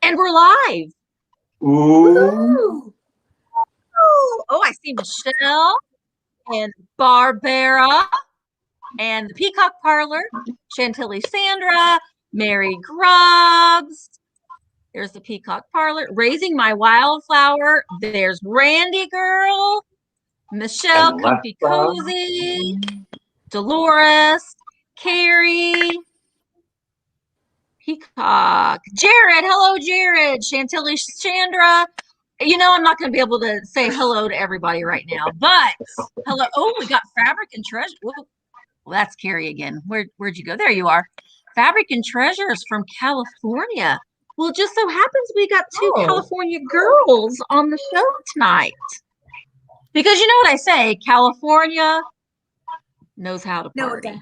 And we're live. Ooh. Oh, I see Michelle and Barbara and the Peacock Parlor, Chantilly Sandra, Mary Grubbs. There's the Peacock Parlor, Raising My Wildflower. There's Randy Girl, Michelle, Comfy Cozy, Dolores, Carrie, Peacock, Jared. Hello, Jared. Chantilly Chandra. You know, I'm not going to be able to say hello to everybody right now, but hello. Oh, we got Fabric and Treasure. Well, that's Carrie again. Where'd you go? There you are. Fabric and Treasures from California. Well, it just so happens we got two California girls on the show tonight. Because you know what I say, California knows how to party.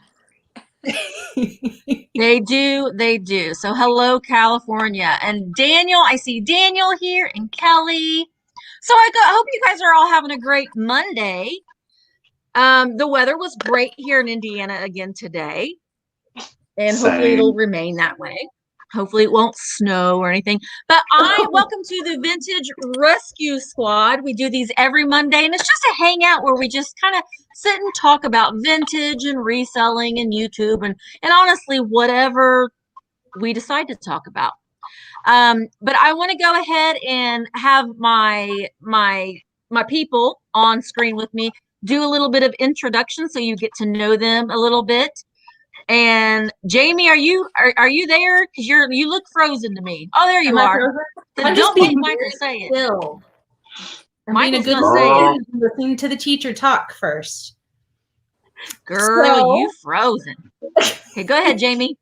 They do. So hello, California. And Daniel, I see Daniel here, and Kelly. So I hope you guys are all having a great Monday. The weather was great here in Indiana again today. And hopefully it'll remain that way. Hopefully it won't snow or anything. But welcome to the Vintage Rescue Squad. We do these every Monday, and it's just a hangout where we just kind of sit and talk about vintage and reselling and YouTube and honestly whatever we decide to talk about. But I want to go ahead and have my people on screen with me do a little bit of introduction so you get to know them a little bit. And Jamie, are you there? Because you look frozen to me. Oh, there you are. I'm just being Michael say it. Still. Michael's gonna say it. Listening to the teacher talk first. Girl, you frozen. Okay, go ahead, Jamie.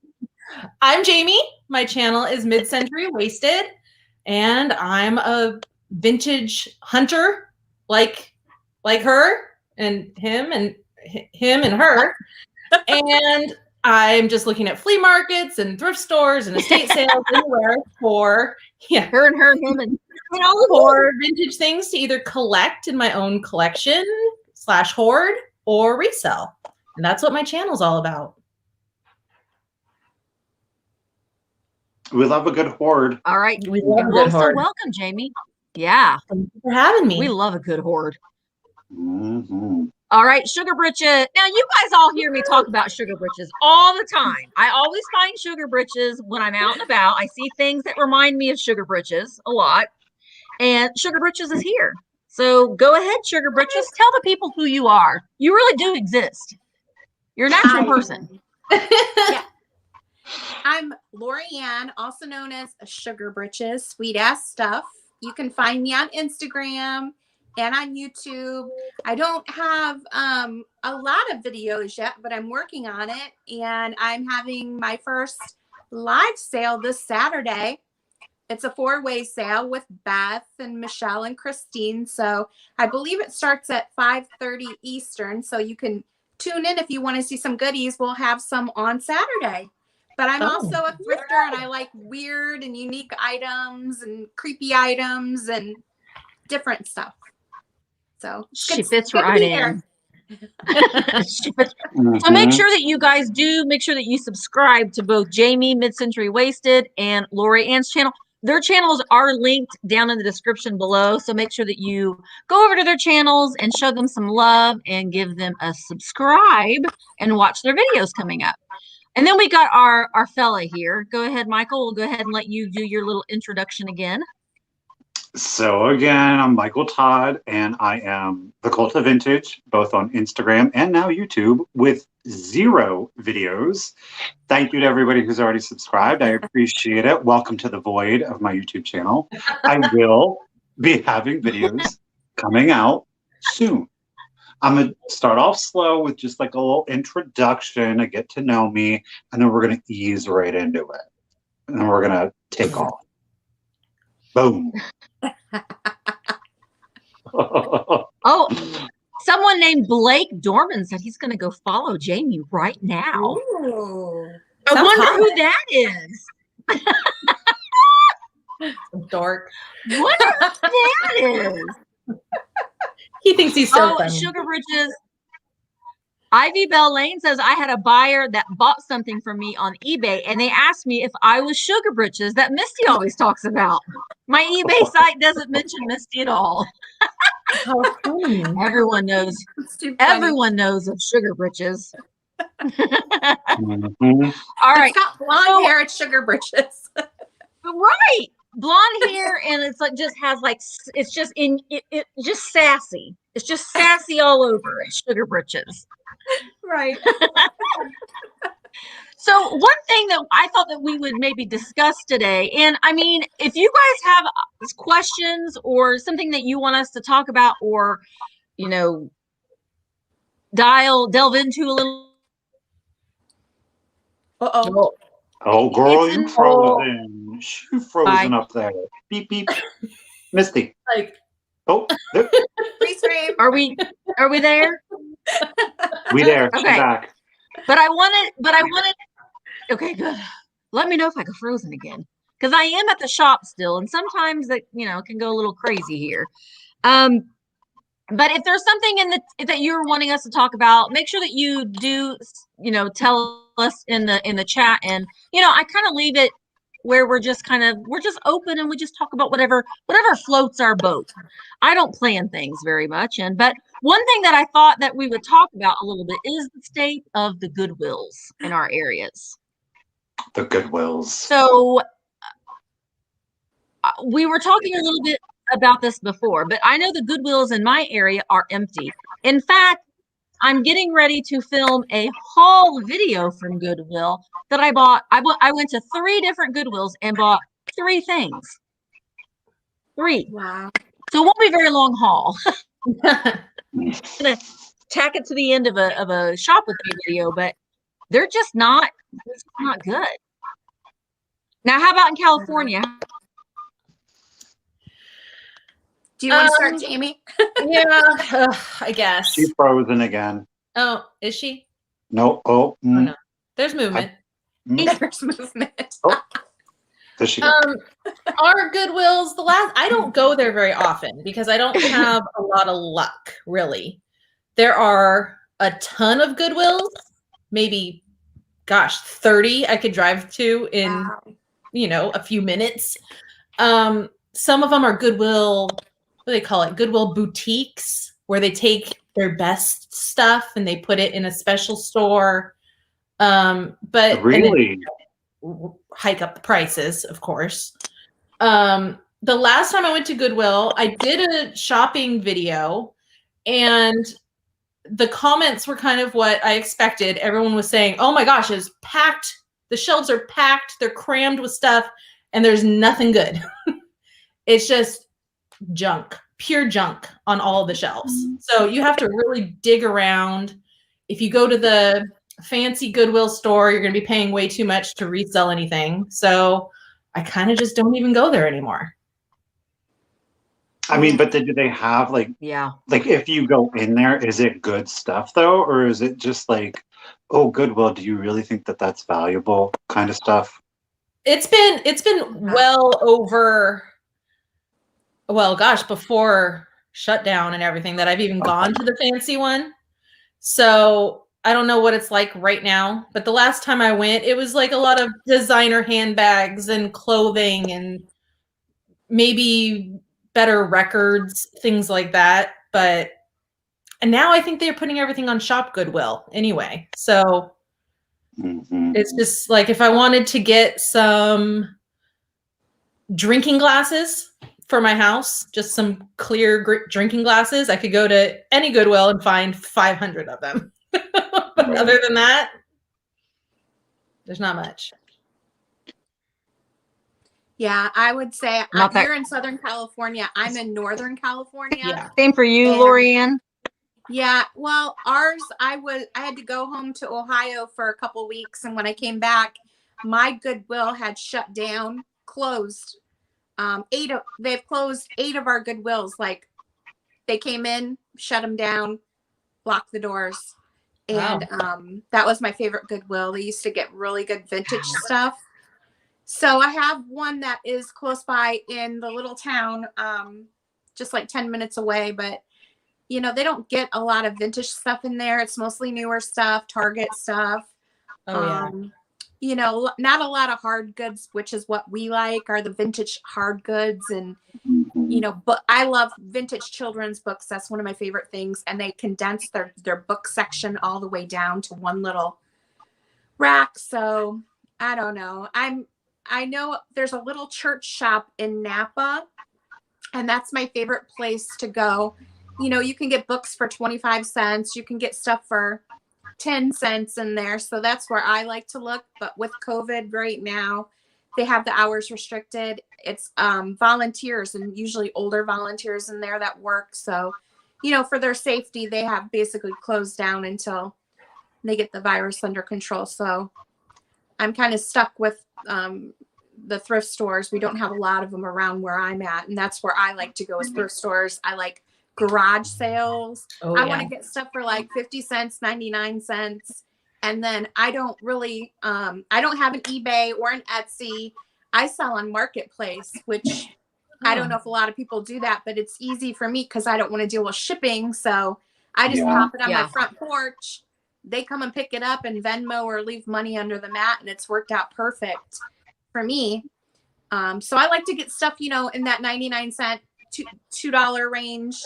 I'm Jamie. My channel is Mid-Century Wasted, and I'm a vintage hunter, like her and him and her. And I'm just looking at flea markets and thrift stores and estate sales anywhere for her and him and for vintage things to either collect in my own collection / hoard or resell. And that's what my channel's all about. We love a good hoard. All right. We love a good hoard. So welcome, Jamie. Yeah. Thank you for having me. We love a good hoard. Mm-hmm. All right, Sugarbritches. Now, you guys all hear me talk about Sugarbritches all the time. I always find Sugarbritches when I'm out and about. I see things that remind me of Sugarbritches a lot. And Sugarbritches is here. So go ahead, Sugarbritches. Tell the people who you are. You really do exist. You're a natural person. Yeah. I'm Lori Ann, also known as Sugarbritches, Sweet Ass Stuff. You can find me on Instagram and on YouTube. I don't have a lot of videos yet, but I'm working on it. And I'm having my first live sale this Saturday. It's a 4-way sale with Beth and Michelle and Christine. So I believe it starts at 5:30 Eastern. So you can tune in if you want to see some goodies. We'll have some on Saturday. But I'm also a thrifter, and I like weird and unique items and creepy items and different stuff. So she fits right in. So make sure that you guys make sure that you subscribe to both Jamie Mid-Century Wasted and Lori Ann's channel. Their channels are linked down in the description below. So make sure that you go over to their channels and show them some love and give them a subscribe and watch their videos coming up. And then we got our fella here. Go ahead, Michael. We'll go ahead and let you do your little introduction again. So again, I'm Michael Todd, and I am the Cult of Vintage, both on Instagram and now YouTube, with 0 videos. Thank you to everybody who's already subscribed. I appreciate it. Welcome to the void of my YouTube channel. I will be having videos coming out soon. I'm going to start off slow with just like a little introduction, a get to know me, and then we're going to ease right into it. And then we're going to take off. Boom. Oh, someone named Blake Dorman said he's going to go follow Jamie right now. Ooh. I wonder who that is. Dork. Wonder who that is. He thinks he's so funny. Sugarbritches. Ivy Bell Lane says, I had a buyer that bought something from me on eBay and they asked me if I was Sugarbritches that Misty always talks about. My eBay site doesn't mention Misty at all. How funny. Everyone knows. It's too funny. Everyone knows of Sugarbritches. Mhm. All right. It's got blonde hair at Sugarbritches. Right. Blonde hair and it's like just has like it's just in it just sassy. It's just sassy all over at Sugarbritches. Right. So one thing that I thought that we would maybe discuss today, and I mean, if you guys have questions or something that you want us to talk about or, you know, delve into a little. Uh-oh. Oh, girl, It's you an- frozen. You frozen Bye. up there. Beep, beep. Misty. Like, Oh, there. Freeze frame. Are we there? We there. Okay. She's back. But I wanted. Okay, good. Let me know if I go frozen again, because I am at the shop still, and sometimes that can go a little crazy here. But if there's something that you're wanting us to talk about, make sure that you do, tell us in the chat, and I kind of leave it where we're just open and we just talk about whatever floats our boat. I don't plan things very much, but one thing that I thought that we would talk about a little bit is the state of the Goodwills in our areas. The Goodwills. So we were talking a little bit about this before, but I know the Goodwills in my area are empty. In fact, I'm getting ready to film a haul video from Goodwill that I bought. I went to 3 different Goodwills and bought 3 things. 3. Wow. So it won't be a very long haul. I'm gonna tack it to the end of a shop with me video, but they're just not good. Now, how about in California? Do you want to start, Jamie? yeah, I guess. She's frozen again. Oh, is she? No. Oh. Oh, no. There's movement. There's movement. Oh. There she goes. Our Goodwills, I don't go there very often because I don't have a lot of luck, really. There are a ton of Goodwills, maybe, 30 I could drive to in, a few minutes. Some of them are Goodwill, what do they call it? Goodwill Boutiques, where they take their best stuff and they put it in a special store. But Really? hike up the prices, of course. The last time I went to Goodwill, I did a shopping video and the comments were kind of what I expected. Everyone was saying, oh my gosh, it's packed. The shelves are packed. They're crammed with stuff and there's nothing good. It's just junk, pure junk on all of the shelves. So you have to really dig around. If you go to the fancy Goodwill store, you're going to be paying way too much to resell anything. So I kind of just don't even go there anymore. I mean, but do they have like if you go in there, is it good stuff though? Or is it just like, oh, Goodwill, do you really think that that's valuable kind of stuff? It's been well over, before shutdown and everything that I've even gone to the fancy one. So I don't know what it's like right now, but the last time I went, it was like a lot of designer handbags and clothing and maybe better records, things like that. And now I think they're putting everything on Shop Goodwill anyway. So it's just like if I wanted to get some drinking glasses for my house, just some clear drinking glasses, I could go to any Goodwill and find 500 of them. But other than that, there's not much. Yeah, I would say you're in Southern California. I'm in Northern California. Yeah. Same for you, Lorianne. Yeah, well, ours, I had to go home to Ohio for a couple weeks, and when I came back, my Goodwill had shut down, closed. They've closed 8 of our Goodwills. Like, they came in, shut them down, locked the doors, and that was my favorite Goodwill. They used to get really good vintage stuff. So I have one that is close by in the little town, just like 10 minutes away, but you know, they don't get a lot of vintage stuff in there. It's mostly newer stuff, Target stuff. Oh yeah. You know, not a lot of hard goods, which is what we like, are the vintage hard goods. And, you know, but I love vintage children's books. That's one of my favorite things. And they condense their book section all the way down to one little rack. So I don't know. I know there's a little church shop in Napa, and that's my favorite place to go. You know, you can get books for 25 cents. You can get stuff for 10 cents in there. So that's where I like to look. But with COVID right now, they have the hours restricted. It's volunteers, and usually older volunteers in there that work. So, you know, for their safety, they have basically closed down until they get the virus under control. So I'm kind of stuck with the thrift stores. We don't have a lot of them around where I'm at. And that's where I like to go, is thrift stores. I like garage sales. I want to get stuff for like 50 cents, 99 cents. And then I don't really, I don't have an eBay or an Etsy. I sell on Marketplace, which I don't know if a lot of people do that, but it's easy for me because I don't want to deal with shipping. So I just pop it on my front porch. They come and pick it up and Venmo or leave money under the mat, and it's worked out perfect for me. So I like to get stuff, you know, in that 99 cent, $2 range.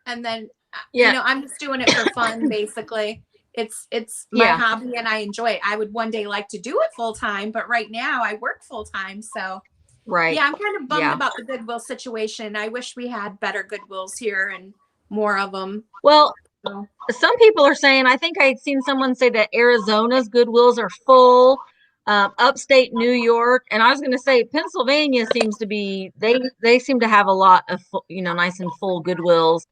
And then, you know, I'm just doing it for fun, basically. It's my hobby, and I enjoy it. I would one day like to do it full time, but right now I work full time. So yeah, I'm kind of bummed about the Goodwill situation. I wish we had better Goodwills here and more of them. Well, some people are saying, I think I had seen someone say that Arizona's Goodwills are full, upstate New York, and I was going to say Pennsylvania seems to be, they seem to have a lot of, you know, nice and full Goodwills.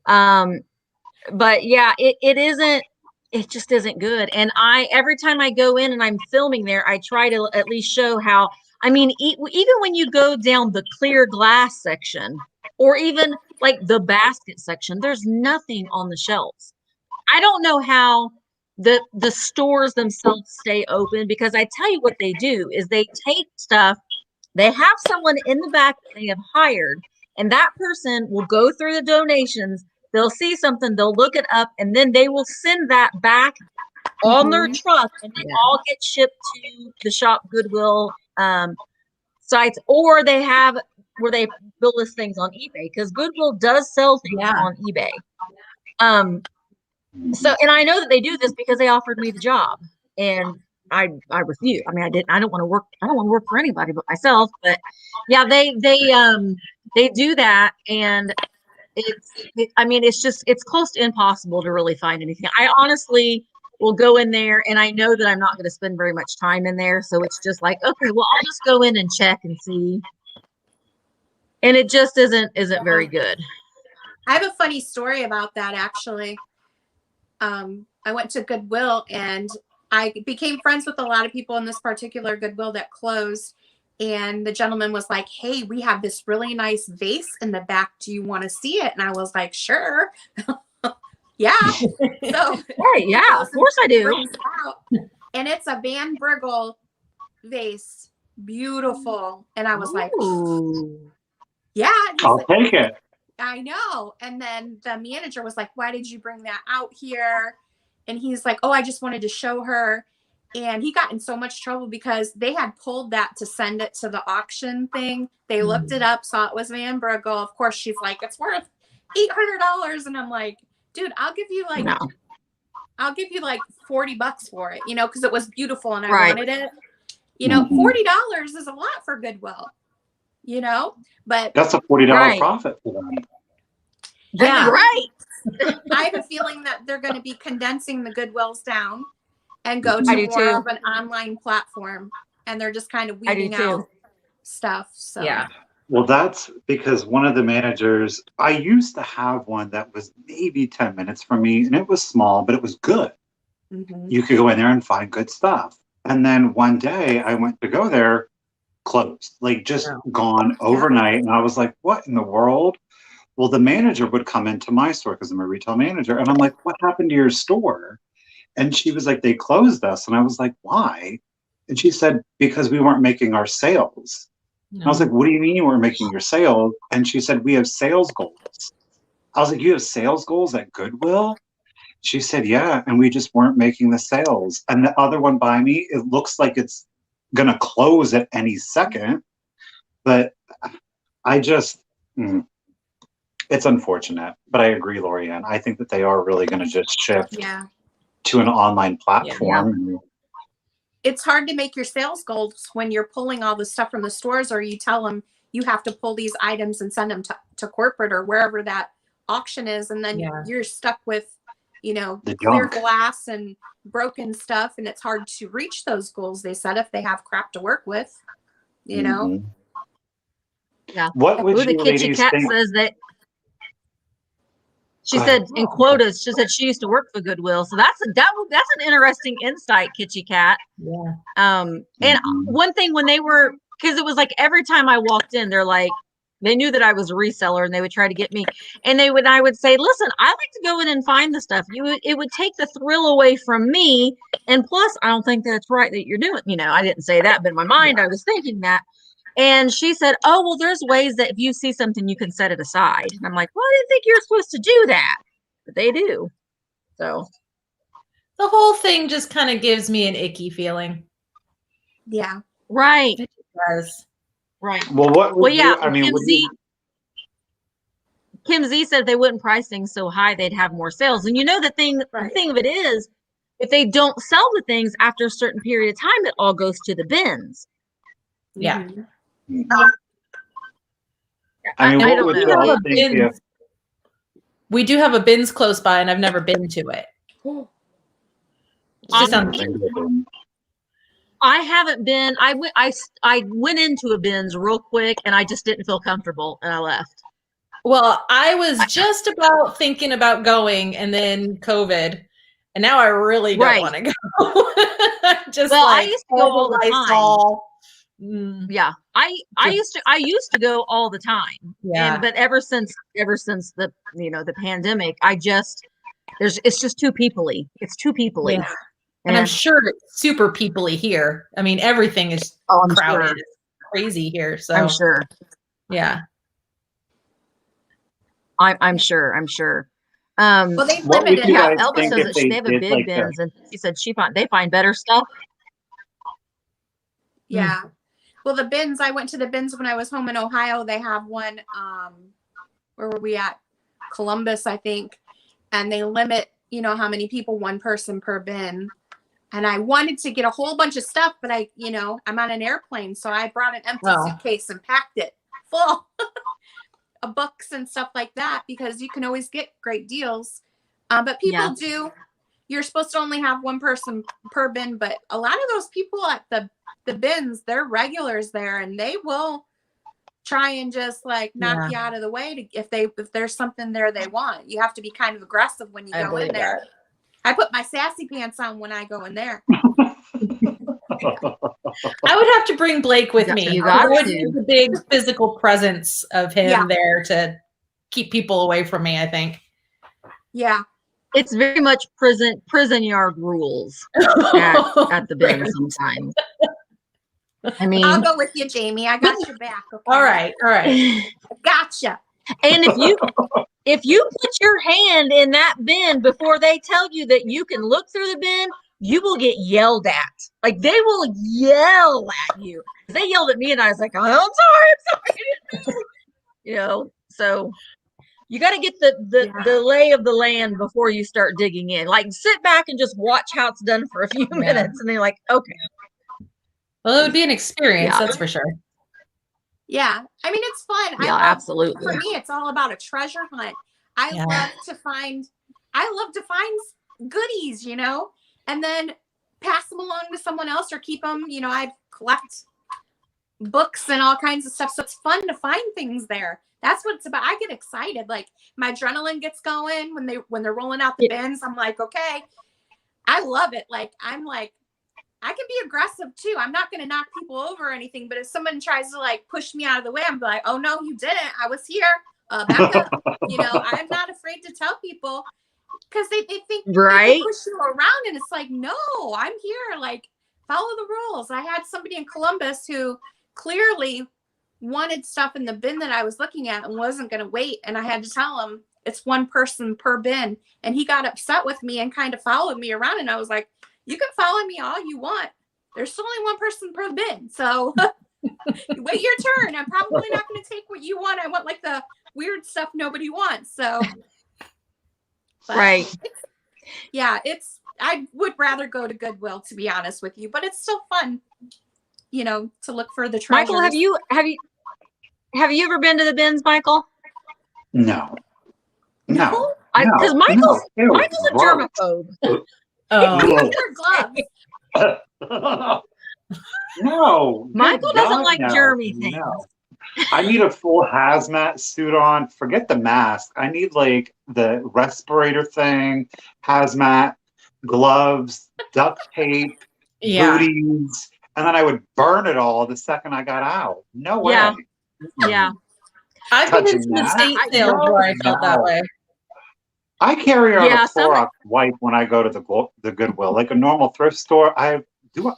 But yeah, it just isn't good. And every time I go in and I'm filming there, I try to at least show how, I mean, even when you go down the clear glass section, or even like the basket section, there's nothing on the shelves. I don't know how the stores themselves stay open, because I tell you what they do is they take stuff, they have someone in the back that they have hired, and that person will go through the donations. They'll see something, they'll look it up, and then they will send that back on their truck, and they all get shipped to the shop Goodwill sites, or they have where they will list things on eBay, because Goodwill does sell things on eBay. So, and I know that they do this because they offered me the job, and I refused. I mean, I don't want to work for anybody but myself. But yeah, they do that, and I mean, it's close to impossible to really find anything. I honestly will go in there, and I know that I'm not going to spend very much time in there. So it's just like, okay, well, I'll just go in and check and see. And it just isn't very good. I have a funny story about that, actually. I went to Goodwill, and I became friends with a lot of people in this particular Goodwill that closed. And the gentleman was like, hey, we have this really nice vase in the back. Do you want to see it? And I was like, sure. Yeah. So, hey, yeah, of course I do. And it's a Van Brugel vase. Beautiful. And I was like, yeah. I'll take it. I know. And then the manager was like, why did you bring that out here? And he's like, oh, I just wanted to show her. And he got in so much trouble because they had pulled that to send it to the auction thing. They looked it up, saw it was Van Brugel. Of course, she's like, it's worth $800. And I'm like, dude, I'll give you like $40 for it, you know, because it was beautiful and I wanted it. You know, $40 is a lot for Goodwill, you know, but that's a $40 profit for them. Yeah, right. I have a feeling that they're going to be condensing the Goodwills down and go to more of an online platform, and they're just kind of weeding out stuff. So yeah. Well, that's because one of the managers, I used to have one that was maybe 10 minutes from me, and it was small, but it was good. You could go in there and find good stuff. And then one day I went to go there, closed, like just gone overnight. And I was like, what in the world? Well, the manager would come into my store because I'm a retail manager. And I'm like, what happened to your store? And she was like, they closed us. And I was like, why? And she said, because we weren't making our sales. And I was like, what do you mean you weren't making your sales? And she said, we have sales goals. I was like, you have sales goals at Goodwill? She said, yeah, and we just weren't making the sales. And the other one by me, it looks like it's going to close at any second. But I just, it's unfortunate. But I agree, Lorianne. I think that they are really going to just shift to an online platform. It's hard to make your sales goals when you're pulling all the stuff from the stores, or you tell them you have to pull these items and send them to corporate or wherever that auction is. And then you're stuck with, you know, clear glass and broken stuff, and it's hard to reach those goals they set if they have crap to work with, you know. Yeah. What would the you Kitchen ladies Cat think? says that she said in quotas, she said she used to work for Goodwill. So that's an interesting insight, Kitchen Cat. Yeah. And one thing when they were, because it was like every time I walked in, they're like, they knew that I was a reseller and they would try to get me. And I would say, listen, I like to go in and find the stuff. It would take the thrill away from me. And plus, I don't think that's right that you're doing, you know, I didn't say that, but in my mind, I was thinking that. And she said, oh, well, there's ways that if you see something, you can set it aside. And I'm like, well, I didn't think you're supposed to do that. But they do. So the whole thing just kind of gives me an icky feeling. Yeah. Right. It does. Right. Well, what would Well, yeah. you, I mean, Kim Z said if they wouldn't price things so high, they'd have more sales. And you know, the thing of it is, if they don't sell the things after a certain period of time, it all goes to the bins. Yeah. I mean, what would we you have all a think if, bins. We do have a bins close by, and I've never been to it. It just sounds cute. I haven't been. I went into a bins real quick, and I just didn't feel comfortable, and I left. Well, I was just about thinking about going, and then COVID, and now I really don't want to go. I used to go all the time. Yeah, I used to go all the time. Yeah, but ever since the the pandemic, it's just too peoply. It's too peoply. Yeah. And I'm sure it's super peoply here. I mean, everything is crowded. Sure. It's crazy here. So I'm sure. Yeah. I'm sure. Well, they limited. Yeah, Elba says that they have a big bins, and she said they find better stuff. Yeah. Well, the bins, I went to the bins when I was home in Ohio. They have one, where were we at? Columbus, I think. And they limit, how many people, one person per bin. And I wanted to get a whole bunch of stuff, but I'm on an airplane. So I brought an empty suitcase and packed it full of books and stuff like that, because you can always get great deals. But people do. You're supposed to only have one person per bin, but a lot of those people at the bins, they're regulars there, and they will try and just knock you out of the way if there's something there they want. You have to be kind of aggressive when you go in there. I put my sassy pants on when I go in there. I would have to bring Blake with me. You got to. The big physical presence of him there to keep people away from me, I think. Yeah. It's very much prison yard rules at the bin sometimes. I mean, I'll go with you, Jamie. I got your back. Okay? All right. Gotcha. And if you put your hand in that bin before they tell you that you can look through the bin, you will get yelled at. Like, they will yell at you. They yelled at me, and I was like, oh, I'm sorry. So you got to get the lay of the land before you start digging in. Like, sit back and just watch how it's done for a few minutes, and then you're like, okay. Well, it would be an experience, that's for sure. Yeah. I mean, it's fun. Yeah, absolutely. For me, it's all about a treasure hunt. I love to find goodies, and then pass them along to someone else or keep them. I collect books and all kinds of stuff. So it's fun to find things there. That's what it's about. I get excited. Like, my adrenaline gets going when they're rolling out the bins. I'm like, okay, I love it. Like, I can be aggressive too. I'm not going to knock people over or anything, but if someone tries to push me out of the way, I'm like, oh no, you didn't. I was here. Back up. I'm not afraid to tell people, because they think they can push you around, and it's like, no, I'm here. Follow the rules. I had somebody in Columbus who clearly wanted stuff in the bin that I was looking at and wasn't going to wait. And I had to tell him, it's one person per bin. And he got upset with me and kind of followed me around. And I was like, you can follow me all you want. There's still only one person per bin. So wait your turn. I'm probably not going to take what you want. I want like the weird stuff nobody wants. So, Right. Yeah, I would rather go to Goodwill, to be honest with you, but it's still fun, you know, to look for the treasures. Michael, have you ever been to the bins, Michael? No. No. Because Michael's a gross. germaphobe. Oh. Wear gloves. No. Michael doesn't like germy things. No. I need a full hazmat suit on. Forget the mask. I need like the respirator thing, hazmat, gloves, duct tape, booties, and then I would burn it all the second I got out. No way. Yeah. I've been in some estate sales where I felt that way. I carry on a Clorox wipe when I go to the Goodwill, like a normal thrift store. I do.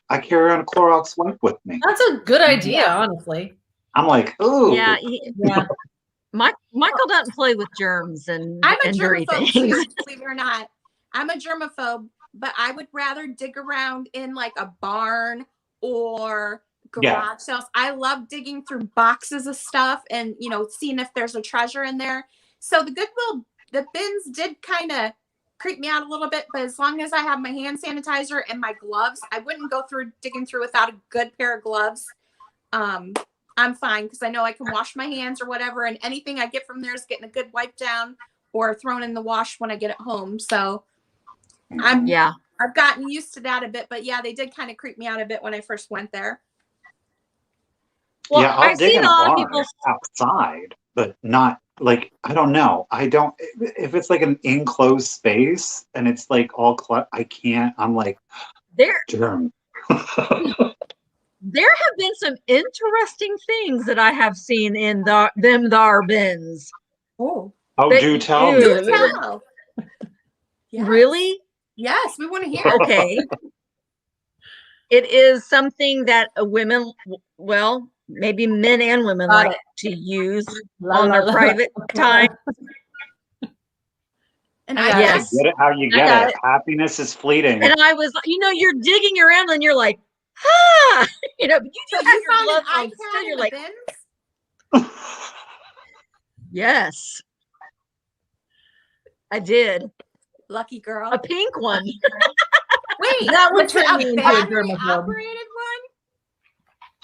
I carry on a Clorox wipe with me. That's a good idea, honestly. I'm like, ooh. Yeah. Michael doesn't play with germs and dirty things. Too, believe it or not. I'm a germaphobe, but I would rather dig around in like a barn or garage sales. I love digging through boxes of stuff and, you know, seeing if there's a treasure in there. So the Goodwill, the bins did kind of creep me out a little bit, but as long as I have my hand sanitizer and my gloves, I wouldn't go through digging through without a good pair of gloves. I'm fine because I know I can wash my hands or whatever, and anything I get from there is getting a good wipe down or thrown in the wash when I get it home. So I've gotten used to that a bit, but yeah, they did kind of creep me out a bit when I first went there. Well, I'll dig in a barn outside, but not like, I don't know. If it's like an enclosed space and it's like all I can't, I'm like, germ. There have been some interesting things that I have seen in them bins. Do tell me. Do tell. Yes. Really? Yes, we want to hear. Okay. It is something that women, well, maybe men and women like to use on their private time. And get it how you get it. Happiness is fleeting. And I was, you're digging around and you're like, but you do have your gloves on. Still, you're like, yes, I did. Lucky girl. A pink one. Wait, that would turn a me into a battery-operated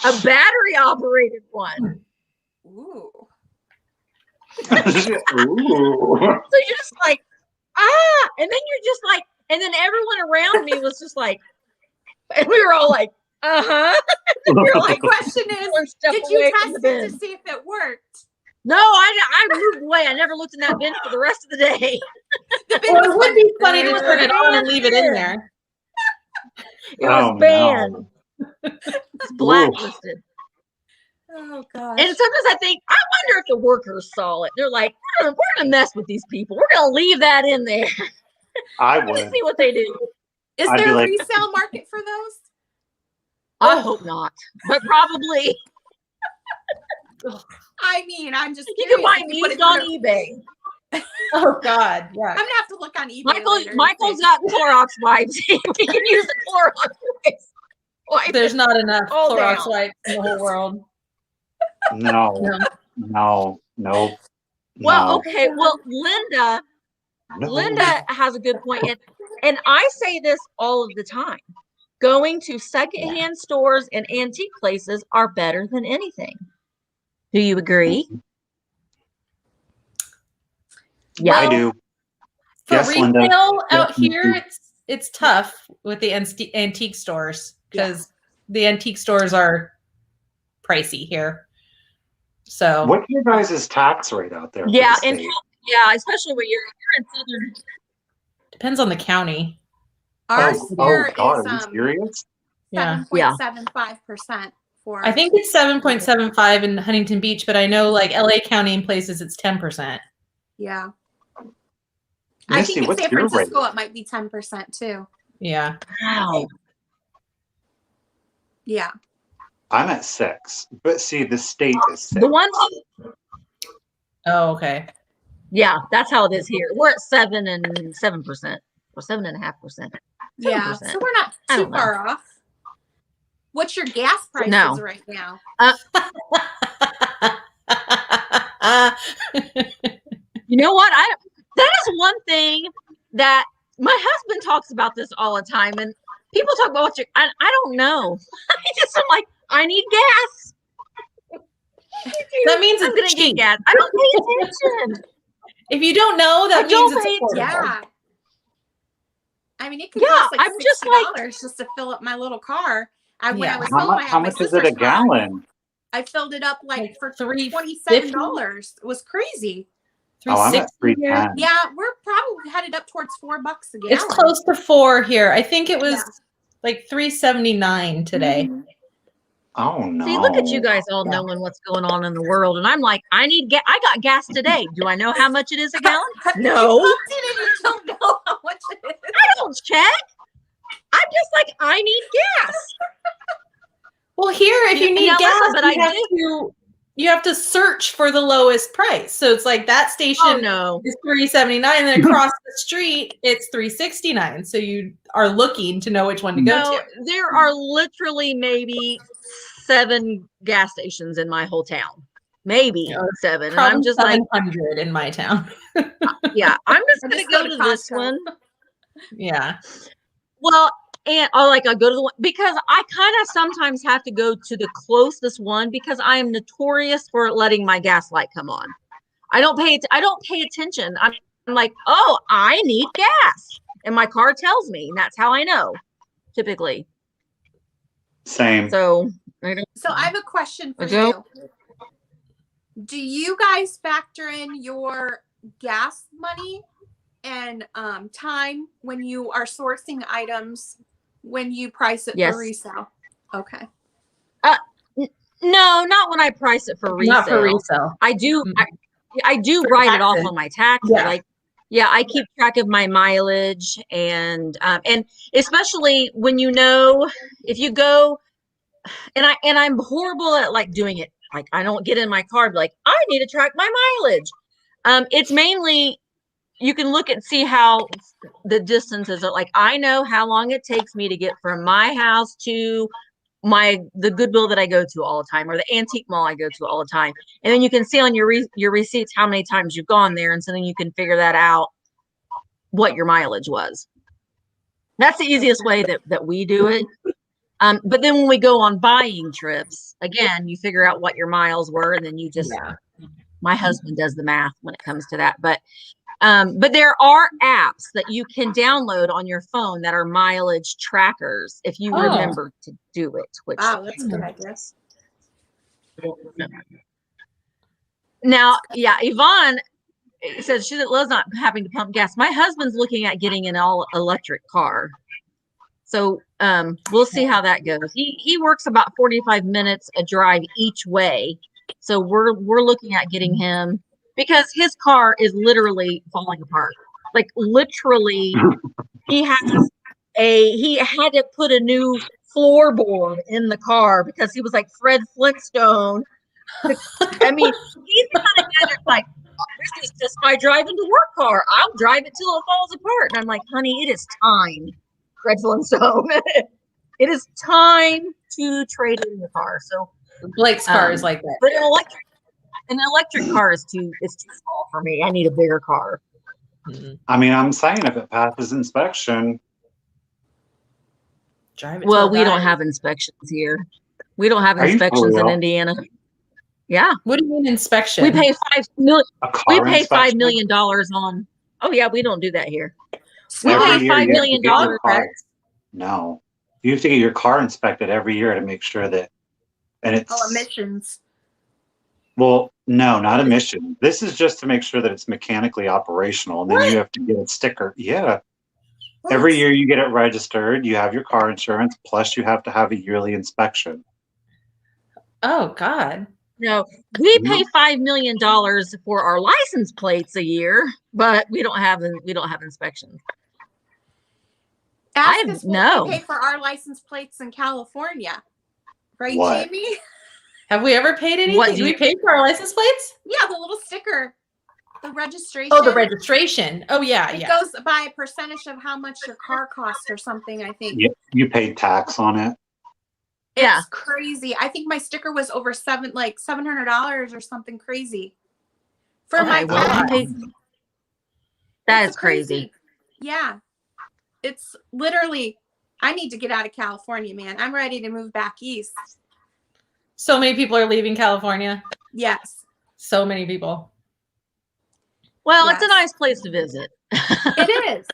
one? A battery-operated one. Ooh. So you're just like, and then you're just like, and then everyone around me was just like, and we were all like, The question is, did you test it to see if it worked? No, I moved away. I never looked in that bin for the rest of the day. It would be funny to turn it on and leave it in there. It was banned. No. It's blacklisted. Oh gosh. And sometimes I think, I wonder if the workers saw it. They're like, we're gonna mess with these people. We're gonna leave that in there. I would see what they do. Is there a resale market for those? I hope not, but probably. I mean, I'm just you can buy used on eBay. Oh God, yeah. I'm gonna have to look on eBay. Michael's got Clorox wipes. We can use the Clorox wipes. There's not enough Clorox wipes in the whole world. No. Well, okay. Well, Linda has a good point, and I say this all of the time. Going to secondhand stores and antique places are better than anything. Do you agree? Yeah, I do. For retail out here, it's tough with the antique stores because the antique stores are pricey here. So, what's your guys' tax rate out there? Yeah, especially when you're in southern. Depends on the county. Ours here is are you serious? 7.75% for. I think it's 7.75 in Huntington Beach, but I know like LA County in places it's 10%. Yeah. Missy, I think in what's San your Francisco rate? it might be 10% too. Yeah. Wow. Yeah. I'm at 6, but see, the state is 6. The one. Oh, okay. Yeah, that's how it is here. We're at 7% or 7.5%. Yeah, 7%. so we're not I too don't know. far off. What's your gas prices No. right now? You know what? That is one thing that my husband talks about this all the time, and people talk about I don't know. I'm like, I need gas. That means I'm it's gonna cheap. get gas. I don't pay attention. If you don't know, that I means don't it's pay affordable. Yeah. I mean, it could Yeah, cost like I'm just $60 just to fill up my little car. When Yeah. I was home, I How had my much is it a sister's car. gallon? I filled it up like for $3.50. $27. It was crazy. Oh, I'm at $3.60 here. $3.10. Yeah, we're probably headed up towards $4 a gallon. It's close to $4 here. I think it was Yeah. like $3.79 today. Oh no! See, look at you guys all Yeah. knowing what's going on in the world, and I'm like, I need gas. I got gas today. Do I know how much it is a gallon? No, You pumped it and you don't know how much it is. I don't check. I'm just like, I need gas. Well, here, if you need Yeah, gas, listen, but you have to search for the lowest price. So it's like that station Oh no. is $3.79, and then across the street it's $3.69. So you are looking to know which one to go No, to. there are literally maybe 7 gas stations in my whole town. Maybe 7. And I'm Probably just like, 700 in my town. yeah, I'm just Or going just to go go to to this Costco. one. Yeah. Well, and I go to the one because I kind of sometimes have to go to the closest one because I am notorious for letting my gas light come on. I don't pay attention. I'm like, oh, I need gas. And my car tells me, and that's how I know, typically. Same. So I have a question for Okay. you. Do you guys factor in your gas money and time when you are sourcing items when you price it Yes. for resale? Okay. No, not when I price it for resale. Not for resale. I do. I do For write it off taxes. on my taxes. Yeah. I keep track of my mileage and especially when if you go and I'm horrible at like doing it. Like I don't get in my car and be like, I need to track my mileage. It's mainly you can look and see how the distances are. Like I know how long it takes me to get from my house to the Goodwill that I go to all the time, or the antique mall I go to all the time, and then you can see on your receipts how many times you've gone there, and so then you can figure that out what your mileage was. That's the easiest way that we do it. But then when we go on buying trips, again, you figure out what your miles were, and then you just my husband does the math when it comes to that. But there are apps that you can download on your phone that are mileage trackers if you remember to do it. Which That's a good idea. Now, Yvonne says she loves not having to pump gas. My husband's looking at getting an all electric car. So we'll see how that goes. He works about 45 minutes a drive each way. So we're looking at getting him because his car is literally falling apart. Like literally he had to put a new floorboard in the car because he was like Fred Flintstone. I mean, he's the kind of guy that's like, this is just my driving to work car. I'll drive it till it falls apart. And I'm like, honey, it is time, Fred Flintstone. It is time to trade in your car. So Blake's car is like that. But an electric car is too small for me. I need a bigger car. I mean, I'm saying if it passes inspection. Drive it Well, we don't have inspections here. We don't have inspections in Indiana. Yeah. What do you mean inspection? We pay $5 million. We pay $5 inspection? million on. Oh yeah, we don't do that here. We Every pay year $5 you have to million. get your car- No, you have to get your car inspected every year to make sure that, and it's emissions. Well, no, not emission. This is just to make sure that it's mechanically operational, and then you have to get a sticker. Yeah. Every year you get it registered, you have your car insurance, plus you have to have a yearly inspection. Oh God. No, we pay $5 million for our license plates a year, but we don't have inspections. Ask us what we pay for our license plates in California, right, What? Jamie? Have we ever paid anything? What Do we pay for our license plates? Yeah, the little sticker. the registration. Oh, the registration. Oh, yeah, It yeah. goes by a percentage of how much your car costs or something, I think. You paid tax on it. Yeah. It's crazy. I think my sticker was over $700 or something crazy. For Okay, my well, car. you paid. That It's is crazy. Yeah. It's literally, I need to get out of California, man. I'm ready to move back east. So many people are leaving California. Yes. So many people. Well, Yes. it's a nice place to visit. It is.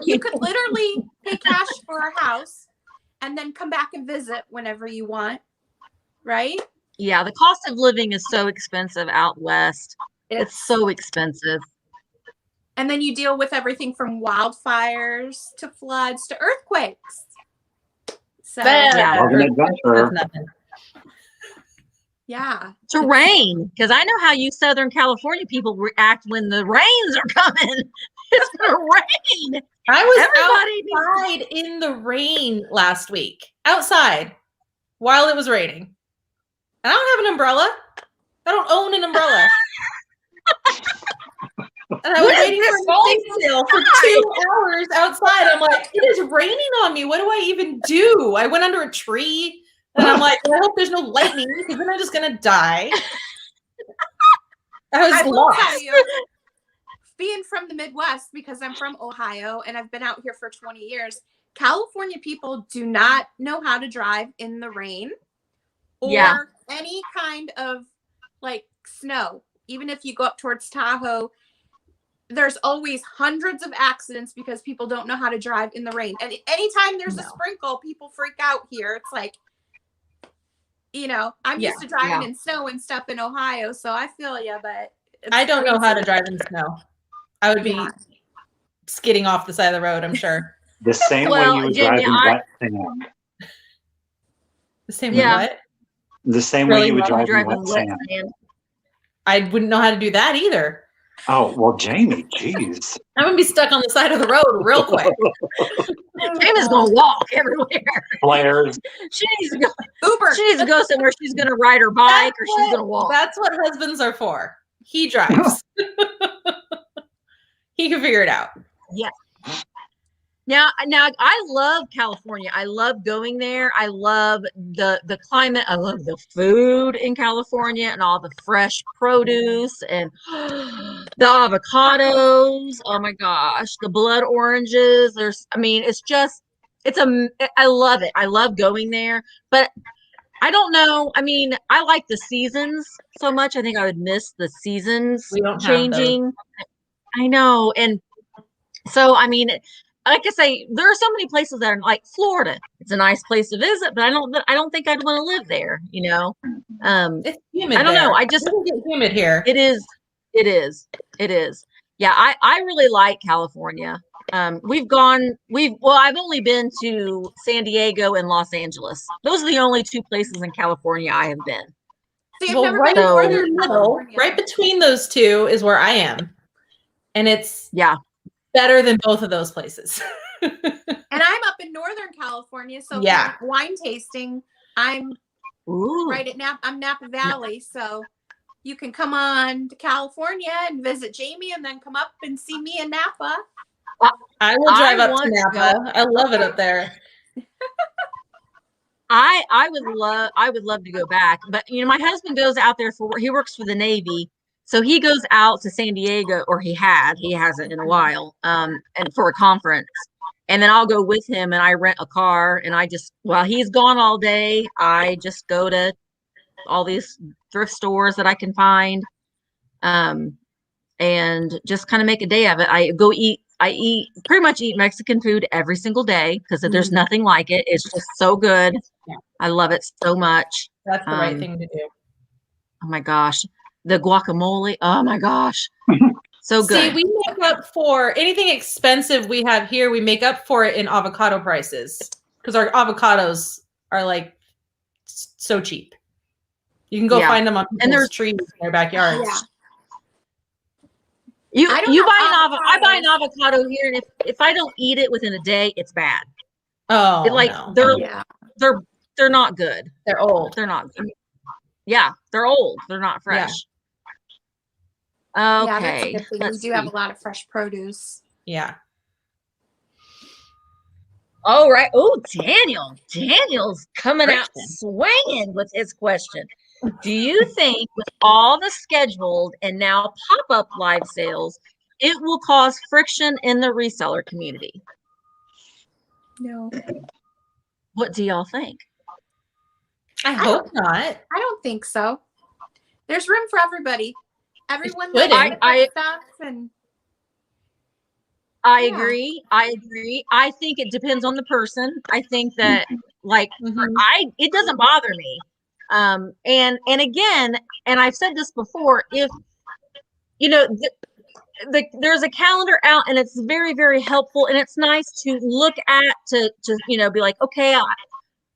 You could literally pay cash for a house and then come back and visit whenever you want. Right? Yeah, the cost of living is so expensive out west. It's so expensive. And then you deal with everything from wildfires to floods to earthquakes. So Yeah. Love an adventure. yeah. To rain, because I know how you Southern California people react when the rains are coming. It's gonna rain. I was Everybody outside in the rain last week. Outside while it was raining. And I don't have an umbrella. I don't own an umbrella. And I was waiting for a bake sale for 2 hours outside. I'm like, it is raining on me. What do I even do? I went under a tree and I'm like, I hope there's no lightning because then I'm just gonna die. I will tell you, being from the Midwest, because I'm from Ohio and I've been out here for 20 years, California people do not know how to drive in the rain or any kind of like snow. Even if you go up towards Tahoe, there's always hundreds of accidents because people don't know how to drive in the rain. And anytime there's a sprinkle, people freak out here. It's like, I'm used to driving in snow and stuff in Ohio, so I feel you, but I don't know how to drive in snow. I would be skidding off the side of the road, I'm sure. The same way you would drive in wet sand. The same way what? The same way you would drive in wet sand. I wouldn't know how to do that either. Oh, well, Jamie, jeez. I'm going to be stuck on the side of the road real quick. Jamie's going to walk everywhere. Flares. She needs to go Uber. She needs to go somewhere. She's going to ride her bike or she's going to walk. That's what husbands are for. He drives. He can figure it out. Yeah. Now I love California. I love going there. I love the climate. I love the food in California and all the fresh produce and the avocados. Oh my gosh, the blood oranges. I love it. I love going there, but I don't know. I mean, I like the seasons so much. I think I would miss the seasons changing. I know. And so, I mean, like I say, there are so many places that are like Florida. It's a nice place to visit, but I don't think I'd want to live there, It's humid. I don't know. I just get humid here. It is. Yeah, I really like California. I've only been to San Diego and Los Angeles. Those are the only 2 places in California I have been. So right between those 2 is where I am. And it's better than both of those places. And I'm up in Northern California, so wine tasting, I'm right at Napa Valley, so you can come on to California and visit Jamie and then come up and see me in Napa. I will drive up to Napa. I love it up there. I would love to go back, but my husband goes out there he works for the Navy. So he goes out to San Diego, or he hasn't in a while, and for a conference. And then I'll go with him and I rent a car and while he's gone all day, I just go to all these thrift stores that I can find, and just kind of make a day of it. I pretty much eat Mexican food every single day because there's nothing like it. It's just so good. Yeah. I love it so much. That's the right thing to do. Oh my gosh. The guacamole. Oh my gosh. So good. See, we make up for anything expensive we have here. We make up for it in avocado prices because our avocados are like so cheap. You can go find them on people's trees in their backyards. Yeah. I buy an avocado here, and if I don't eat it within a day, it's bad. Oh, they're not good. They're old. They're not good. Yeah, they're old. They're not fresh. Yeah, that's a Okay. good thing. We Let's do have see. a lot of fresh produce. Yeah. All right. Oh, Daniel's coming out Friction. swinging with his question. Do you think with all the scheduled and now pop-up live sales, it will cause friction in the reseller community? No, What do y'all think? I hope not. I don't think so. There's room for everybody. Everyone shouldn't. likes different I- stuff, and I Yeah. agree. I agree. I think it depends on the person. I think that like Mhm. it doesn't bother me. And again, and I've said this before, if you know there's a calendar out and it's very, very helpful and it's nice to look at to be like, okay,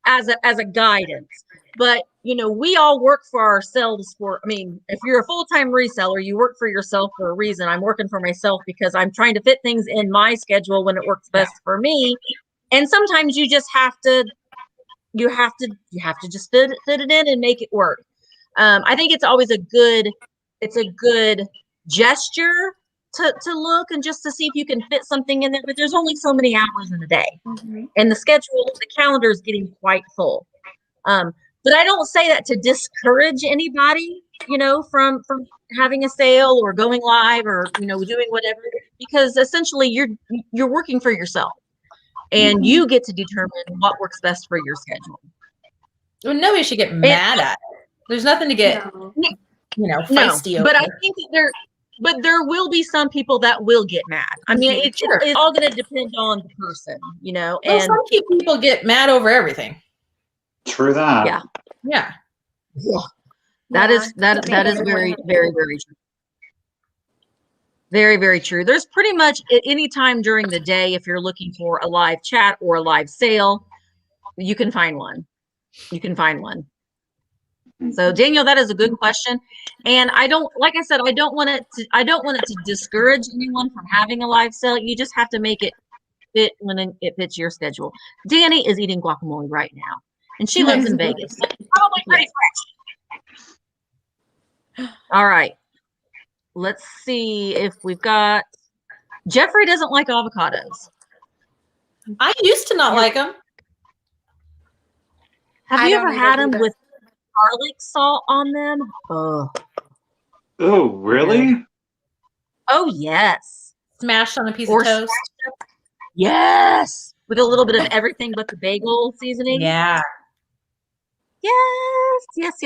as a guidance. But we all work for ourselves if you're a full-time reseller, you work for yourself for a reason. I'm working for myself because I'm trying to fit things in my schedule when it works best for me. And sometimes you just have to just fit it in and make it work. I think it's always a good gesture to look and just to see if you can fit something in there, but there's only so many hours in a day. And the calendar is getting quite full. But I don't say that to discourage anybody, from having a sale or going live or, doing whatever, because essentially you're working for yourself and you get to determine what works best for your schedule. Well, nobody should get mad at it. There's nothing to get, feisty over. But I think but there will be some people that will get mad. I mean, it's all going to depend on the person, Well, and some people get mad over everything. True that. Yeah. Yeah. That is very, very, very true. Very, very true. There's pretty much at any time during the day, if you're looking for a live chat or a live sale, you can find one. So Daniel, that is a good question. And I don't want it to discourage anyone from having a live sale. You just have to make it fit when it fits your schedule. Danny is eating guacamole right now, and she lives in Vegas. Probably pretty fresh. All right. Let's see if we've got Jeffrey doesn't like avocados. I used to not like them. Have you ever had them with garlic salt on them? Oh, really? Oh, yes. Smashed on a piece of toast. Yes. With a little bit of everything but the bagel seasoning. Yeah. Yes.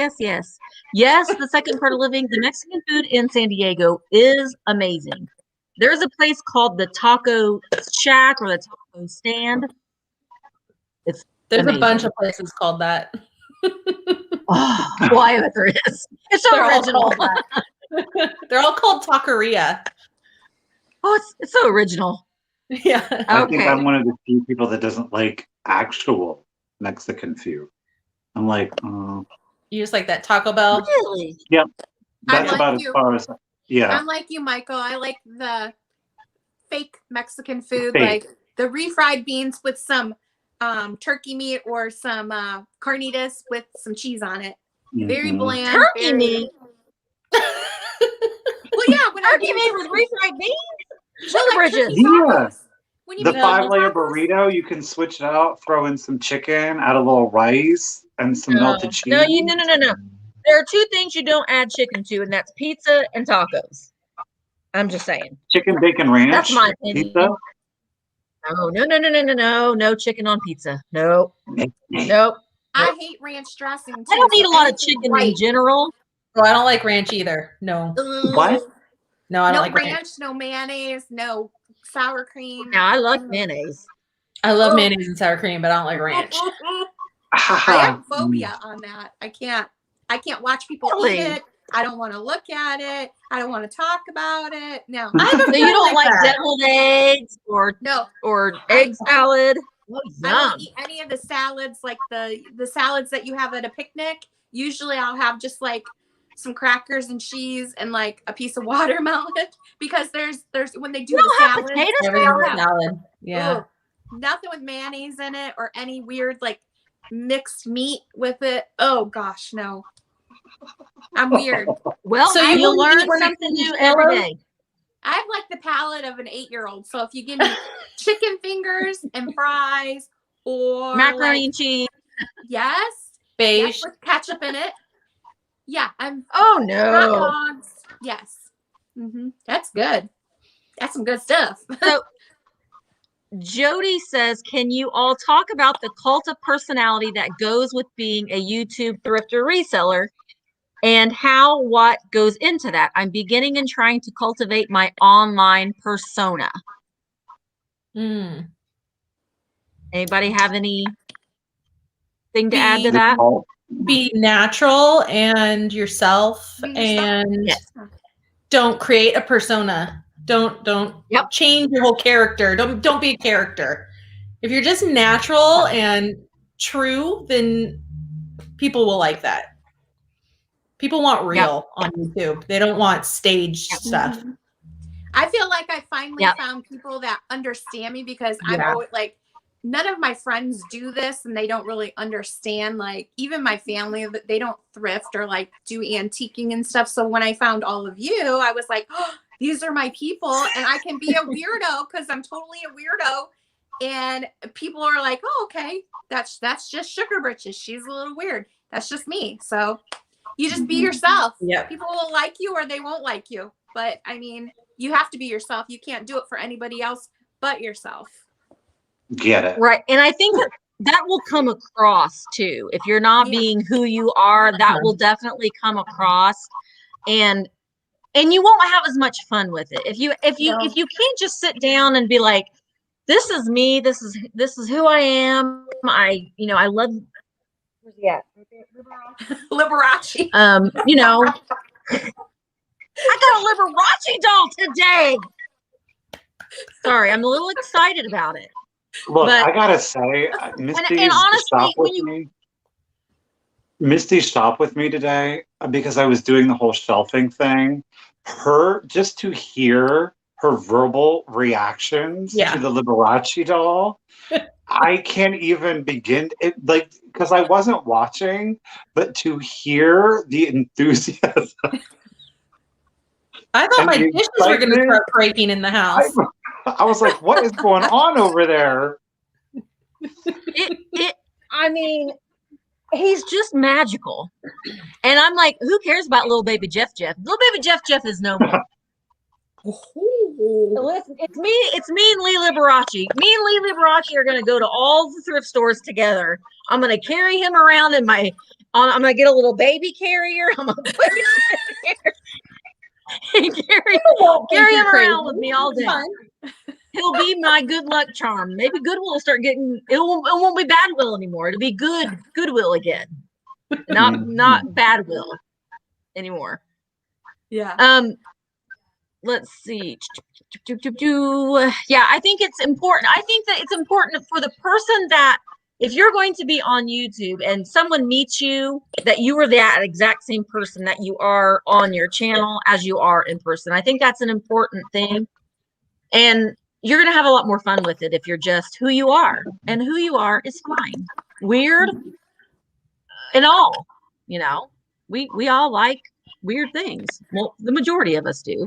Yes, the second part of living, the Mexican food in San Diego is amazing. There's a place called the Taco Shack or the Taco Stand. It's There's amazing. a bunch of places called that. Why there is. It's so original. They're all called taqueria. Oh, it's so original. Yeah. I think I'm one of the few people that doesn't like actual Mexican food. I'm like, You just like that Taco Bell? Really? Yep. That's like about you. as far as, yeah. I'm like you, Michael. I like the fake Mexican food, Fake. like the refried beans with some turkey meat or some carnitas with some cheese on it. Very bland. Turkey meat? Well, yeah, when Turkey meat with refried beans? Sugarbritches. Yeah. When you The make 5-layer tacos, burrito, you can switch it out, throw in some chicken, add a little rice and some melted cheese. No. There are two things you don't add chicken to, and that's pizza and tacos. I'm just saying. Chicken bacon ranch. That's my opinion. Pizza. Oh, no chicken on pizza. Nope. I hate ranch dressing too. I don't eat a lot of anything chicken white. in general. Oh, I don't like ranch either. No. What? No, I don't No like ranch. no mayonnaise, no sour cream. Now I like mayonnaise. I love mayonnaise and sour cream, but I don't like ranch. I have phobia on that. I can't watch people Really? eat it. I don't want to look at it. I don't want to talk about it. No. I have a So friend you don't like that. deviled eggs or egg salad? Oh, I yum. don't eat any of the salads, like the salads that you have at a picnic. Usually I'll have just like some crackers and cheese and like a piece of watermelon because there's when they do You the don't have salad, potato Everything's salad? salad. Yeah. nothing with mayonnaise in it or any weird like mixed meat with it. Oh gosh, no. I'm weird. Well, So so you you wouldn't learn eat one of something these new every yellows? day. I have like the palate of an 8-year-old. So if you give me chicken fingers and fries or Macaroni like, and cheese. yes, Beige. with ketchup in it. Yeah, I'm Oh hot no. dogs. Yes. That's good. That's some good stuff. So Jody says, can you all talk about the cult of personality that goes with being a YouTube thrifter reseller and what goes into that? I'm beginning and trying to cultivate my online persona. Anybody have anything to add to that? Be natural and yourself, Be yourself. and Yes. don't create a persona. Don't Yep. change your whole character. Don't be a character. If you're just natural and true, then people will like that. People want real on YouTube. They don't want staged stuff. I feel like I finally Yep. found people that understand me because Yeah. I'm always like, none of my friends do this and they don't really understand. Like even my family, they don't thrift or like do antiquing and stuff. So when I found all of you, I was like, oh, these are my people and I can be a weirdo because I'm totally a weirdo. And people are like, oh, okay, that's just Sugarbritches. She's a little weird. That's just me. So you just be yourself. Yeah. People will like you or they won't like you. But I mean, you have to be yourself. You can't do it for anybody else but yourself. Get it. Right. And I think that will come across too. If you're not being who you are, that will definitely come across. And you won't have as much fun with it. If you can't just sit down and be like, this is me, this is who I am. I love Liberace. I got a Liberace doll today. Sorry, I'm a little excited about it. Look, But- I gotta say, Misty and honestly, Misty shopped with me today because I was doing the whole shelving thing. Just to hear her verbal reactions to the Liberace doll, I can't even begin. Because I wasn't watching, but to hear the enthusiasm. I thought my dishes were going to start breaking in the house. I was like, what is going on over there? I mean, he's just magical. And I'm like, who cares about little baby Jeff? Little baby Jeff is no more. Listen, it's me and Lee Liberace. Me and Lee Liberace are going to go to all the thrift stores together. I'm going to carry him around I'm going to get a little baby carrier. I'm going to put him in there. And carry him around with me all day. He'll be my good luck charm. Maybe Goodwill will start getting it won't be Badwill anymore. It'll be Goodwill again. Not Badwill anymore. Yeah. Let's see. Yeah, I think it's important. I think that it's important for the person that if you're going to be on YouTube and someone meets you, that you are that exact same person that you are on your channel as you are in person. I think that's an important thing. And you're going to have a lot more fun with it if you're just who you are. And who you are is fine. Weird and all, we all like weird things. Well, the majority of us do.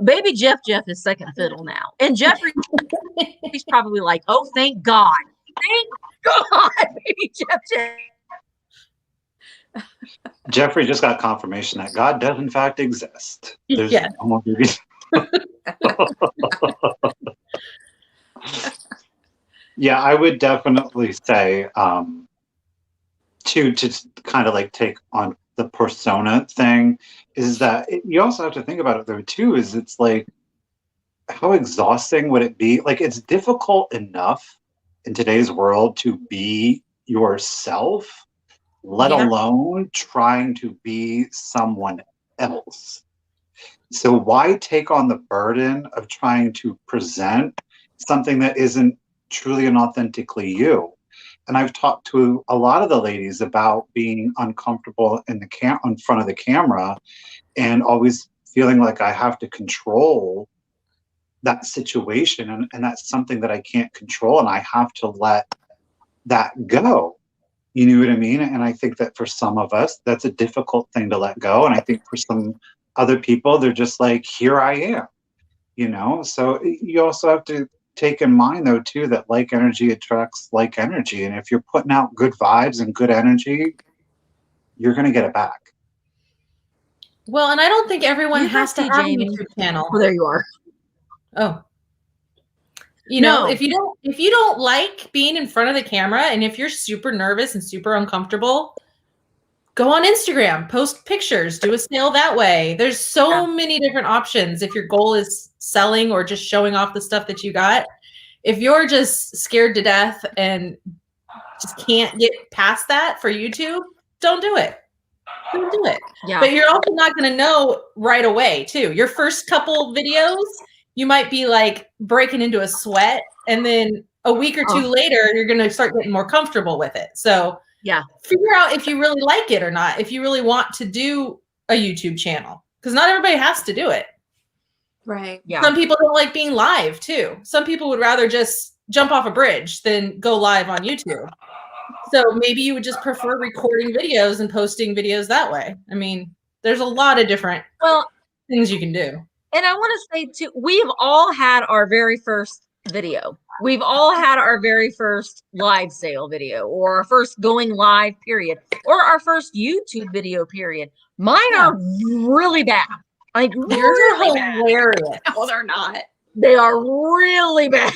Baby Jeff is second fiddle now. And Jeffrey's probably like, oh, thank God. Thank God, baby Jeff. Jeffrey just got confirmation that God does in fact exist. There's no more babies. Yeah, I would definitely say to kind of like take on the persona thing is that you also have to think about it though too, is it's like how exhausting would it be? Like it's difficult enough in today's world to be yourself, let alone trying to be someone else. So why take on the burden of trying to present something that isn't truly and authentically you? And I've talked to a lot of the ladies about being uncomfortable in front of the camera and always feeling like I have to control that situation. And that's something that I can't control. And I have to let that go. You know what I mean? And I think that for some of us, that's a difficult thing to let go. And I think for some other people, they're just like, here I am, you know? So you also have to take in mind, though, too, that like energy attracts like energy. And if you're putting out good vibes and good energy, you're going to get it back. Well, and I don't think everyone You has to see have a Jamie. YouTube channel. Oh, there you are. Oh. You know, No. if you don't like being in front of the camera, and if you're super nervous and super uncomfortable, go on Instagram, post pictures, do a sale that way. There's so many different options if your goal is selling or just showing off the stuff that you got. If you're just scared to death and just can't get past that for YouTube, don't do it. Don't do it. Yeah. But you're also not going to know right away, too. Your first couple videos, you might be like breaking into a sweat, and then a week or two later, you're going to start getting more comfortable with it. So yeah, figure out if you really like it or not, if you really want to do a YouTube channel, because not everybody has to do it. Right. Yeah. Some people don't like being live too. Some people would rather just jump off a bridge than go live on YouTube. So maybe you would just prefer recording videos and posting videos that way. I mean, there's a lot of different things you can do. And I want to say too, we've all had our very first video. We've all had our very first live sale video, or our first going live period, or our first YouTube video period. Mine are really bad. Like Yours really are hilarious. No, they're not. They are really bad.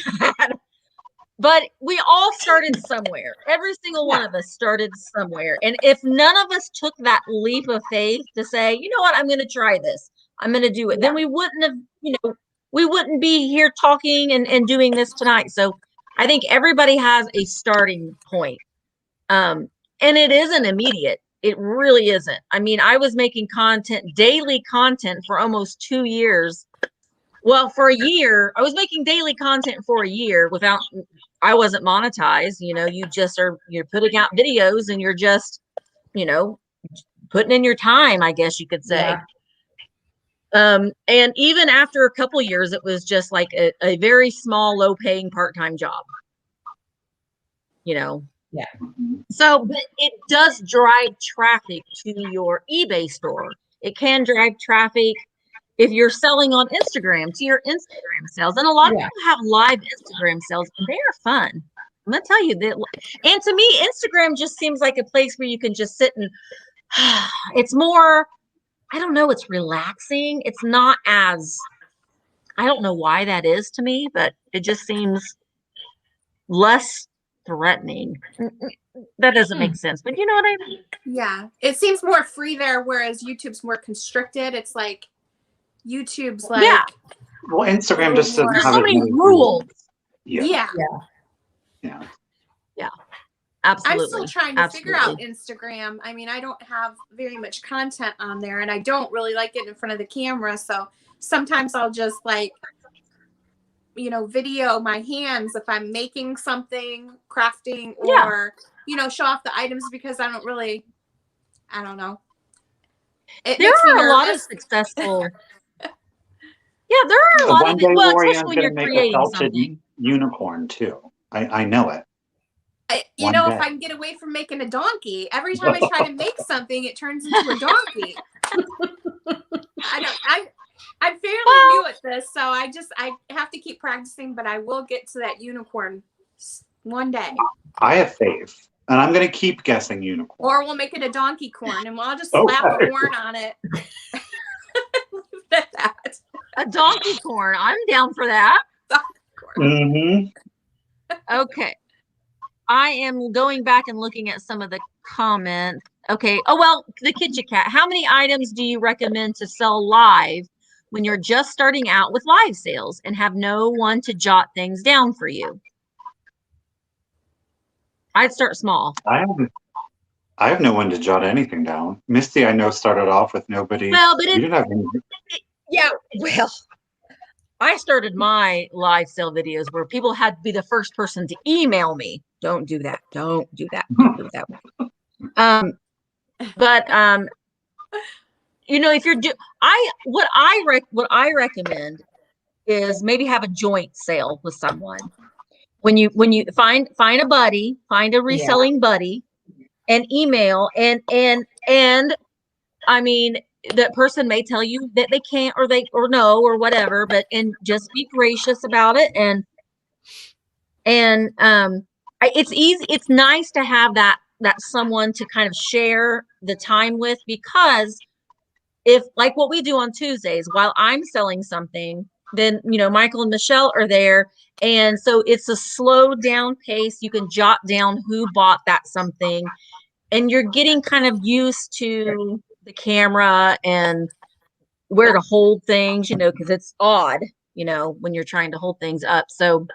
But we all started somewhere. Every single one of us started somewhere. And if none of us took that leap of faith to say, you know what, I'm going to try this, I'm going to do it, then we wouldn't have, we wouldn't be here talking and doing this tonight. So I think everybody has a starting point. And it isn't immediate. It really isn't. I mean, I was making daily content for almost 2 years. Well, for a year, I was making daily content for a year I wasn't monetized. You're putting out videos and you're just, putting in your time, I guess you could say. Yeah. And even after a couple of years, it was just like a very small, low paying part-time job, Yeah. So, but it does drive traffic to your eBay store. It can drive traffic if you're selling on Instagram to your Instagram sales. And a lot of people have live Instagram sales, and they are fun. I'm going to tell you that. And to me, Instagram just seems like a place where you can just sit and it's more, I don't know, it's relaxing. It's not as, I don't know why that is to me, but it just seems less threatening. That doesn't make sense, but you know what I mean? Yeah. It seems more free there, whereas YouTube's more constricted. It's like YouTube's like. Yeah. Well, Instagram just doesn't have so many rules. Yeah. Absolutely. I'm still trying to figure out Instagram. I mean, I don't have very much content on there, and I don't really like getting in front of the camera. So sometimes I'll just video my hands if I'm making something, crafting, or, show off the items, because I don't know. There are a lot of successful. Yeah, there are a lot of, especially when you're creating something. Unicorn too. I know it. If I can get away from making a donkey, every time I try to make something, it turns into a donkey. I'm fairly new at this, so I have to keep practicing, but I will get to that unicorn one day. I have faith, and I'm going to keep guessing unicorn. Or we'll make it a donkey corn, and I'll just slap a horn on it. A donkey corn. I'm down for that. Mm-hmm. Okay. I am going back and looking at some of the comments. Okay. Oh, well, the Kitchen Cat. How many items do you recommend to sell live when you're just starting out with live sales and have no one to jot things down for you? I'd start small. I have no one to jot anything down. Misty, I know, started off with nobody. Well, but you didn't have any. Yeah, well, I started my live sale videos where people had to be the first person to email me. Don't do that. Don't do that. Don't do that. If you're what I recommend is maybe have a joint sale with someone. When you find a buddy, find a reselling buddy, and email and I mean, that person may tell you that they can't or no or whatever, but and just be gracious about it and it's easy. It's nice to have that someone to kind of share the time with, because if like what we do on Tuesdays while I'm selling something, then Michael and Michelle are there, and so it's a slow down pace. You can jot down who bought that something, and you're getting kind of used to the camera and where to hold things, because it's odd, when you're trying to hold things up. So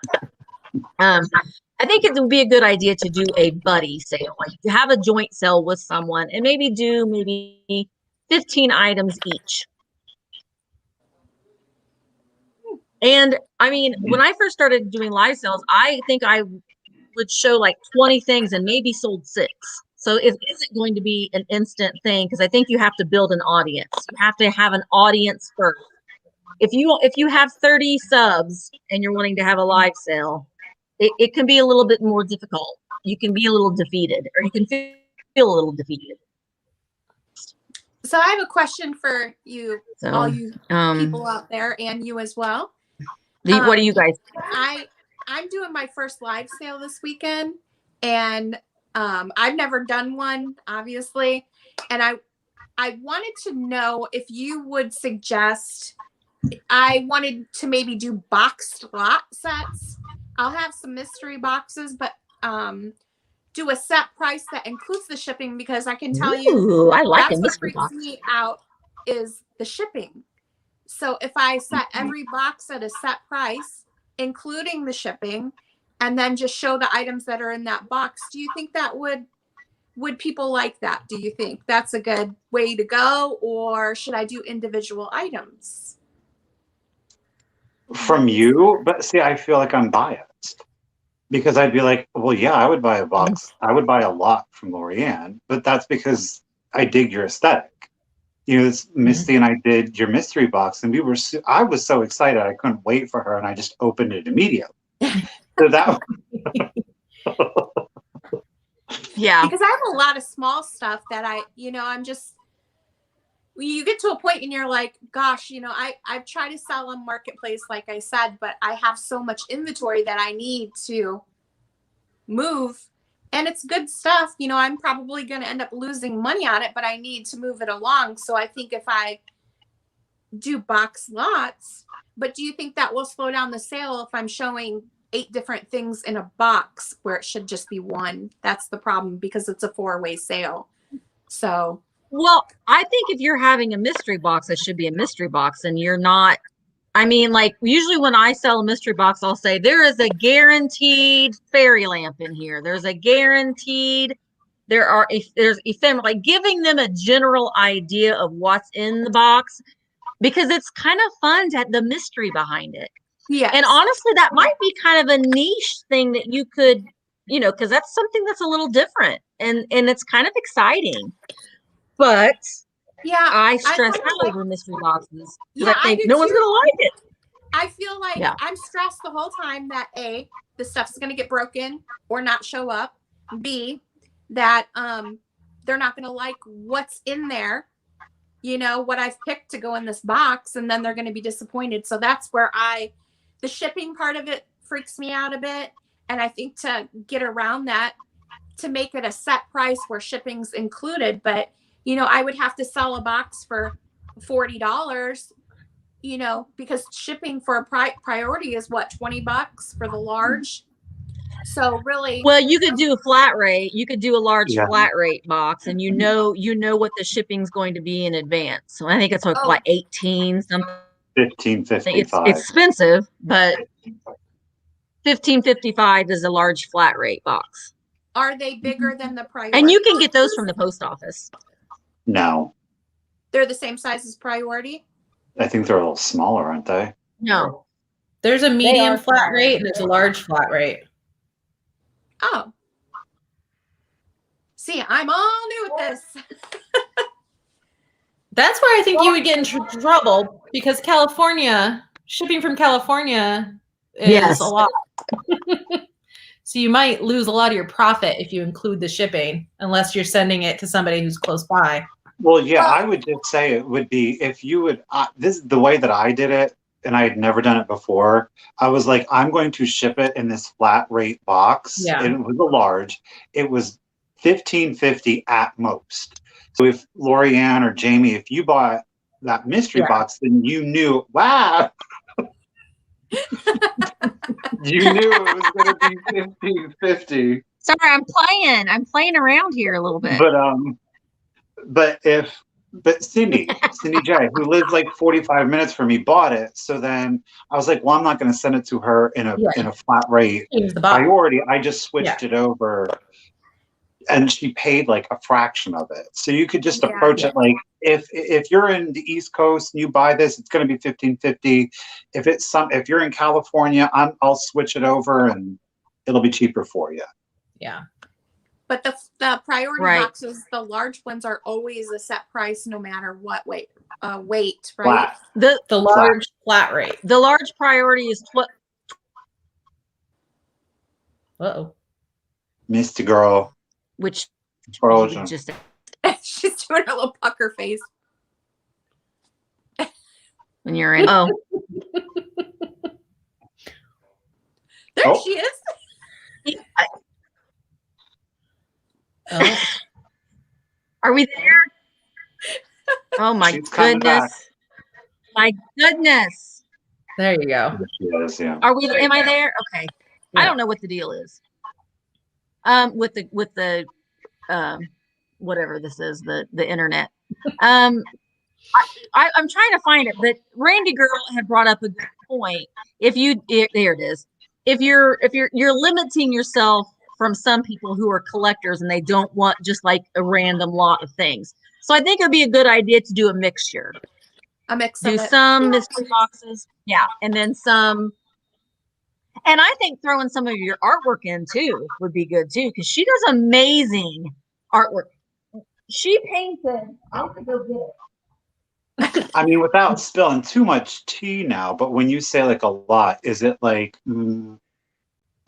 I think it would be a good idea to do a buddy sale, like to have a joint sale with someone and maybe do 15 items each. And I mean, when I first started doing live sales, I think I would show like 20 things and maybe sold 6. So it isn't going to be an instant thing, because I think you have to build an audience. You have to have an audience first. If you have 30 subs and you're wanting to have a live sale, it can be a little bit more difficult. You can be a little defeated, or you can feel a little defeated. So I have a question for you, all you people out there, and you as well. What do you guys think? I'm doing my first live sale this weekend, and I've never done one, obviously, and I wanted to know if you would suggest. I wanted to maybe do boxed lot sets. I'll have some mystery boxes, but do a set price that includes the shipping, because I can tell you I like that's a what mystery freaks box. me out is the shipping. So if I set every box at a set price, including the shipping, and then just show the items that are in that box, do you think that would people like that? Do you think that's a good way to go, or should I do individual items? From you, but see, I feel like I'm biased, because I'd be like, well, yeah, I would buy a box. I would buy a lot from Lorianne, but that's because I dig your aesthetic. Misty and I did your mystery box, and I was so excited. I couldn't wait for her, and I just opened it immediately. So that yeah, because I have a lot of small stuff that I'm just, you get to a point and you're like, gosh, I've tried to sell on Marketplace, like I said, but I have so much inventory that I need to move, and it's good stuff. I'm probably going to end up losing money on it, but I need to move it along. So I think if I do box lots, but do you think that will slow down the sale if I'm showing 8 different things in a box where it should just be one? That's the problem, because it's a 4-way sale. So well, I think if you're having a mystery box, it should be a mystery box, and you're not. I mean, like, usually when I sell a mystery box, I'll say there is a guaranteed fairy lamp in here. There's a guaranteed. There's ephemeral, like giving them a general idea of what's in the box, because it's kind of fun to have the mystery behind it. yeah. And honestly, that might be kind of a niche thing that you could, because that's something that's a little different, and it's kind of exciting. But Yeah, I stress out over mystery boxes, because I think do no one's too. gonna like it. I feel like I'm stressed the whole time that A, the stuff's gonna get broken or not show up. B, that they're not gonna like what's in there, what I've picked to go in this box, and then they're gonna be disappointed. So that's where the shipping part of it freaks me out a bit. And I think to get around that, to make it a set price where shipping's included, but I would have to sell a box for $40, because shipping for a priority is what, $20 for the large. So really, well, you could do a flat rate. You could do a large flat rate box, and you know what the shipping's going to be in advance. So I think it's like 18 something. $15.55. It's expensive, but $15.55 is a large flat rate box. Are they bigger than the priority? And you can get those from the post office. No. They're the same size as priority? I think they're a little smaller, aren't they? No. There's a medium flat rate and there's a large flat rate. Oh. See, I'm all new at this. That's why I think you would get in trouble, because shipping from California is a lot. So you might lose a lot of your profit if you include the shipping, unless you're sending it to somebody who's close by. Well, yeah, I would just say it would be if you would. This is the way that I did it, and I had never done it before. I was like, I'm going to ship it in this flat rate box. Yeah. And it was a large. It was $15.50 at most. So if Lorianne or Jamie, if you bought that mystery box, then you knew, wow. You knew it was going to be $15.50. Sorry, I'm playing around here a little bit. But Cindy J, who lives like 45 minutes from me, bought it. So then I was like, well, I'm not going to send it to her in a flat rate priority. I just switched it over, and she paid like a fraction of it. So you could just approach it like, if you're in the East Coast and you buy this, it's going to be $15.50. If you're in California, I'll switch it over and it'll be cheaper for you. Yeah. But the priority boxes, the large ones, are always a set price no matter what weight, right? Flat. The large flat rate. The large priority is Uh-oh. Misty girl. Which Frozen. She's doing a little pucker face. When you're in. Oh. There she is. Oh. Are we there? Oh my goodness. My goodness. There you go. She is, yeah. Am I there? Okay. Yeah. I don't know what the deal is. With the whatever this is, the internet. I'm trying to find it, but Randy Girl had brought up a good point. There it is. If you're limiting yourself from some people who are collectors and they don't want just like a random lot of things. So I think it would be a good idea to do a mixture. Do some mystery boxes. Yeah. And then some. And I think throwing some of your artwork in too would be good too, because she does amazing artwork. She painted. I have to go get it. I mean, without spilling too much tea now, but when you say like a lot, is it like,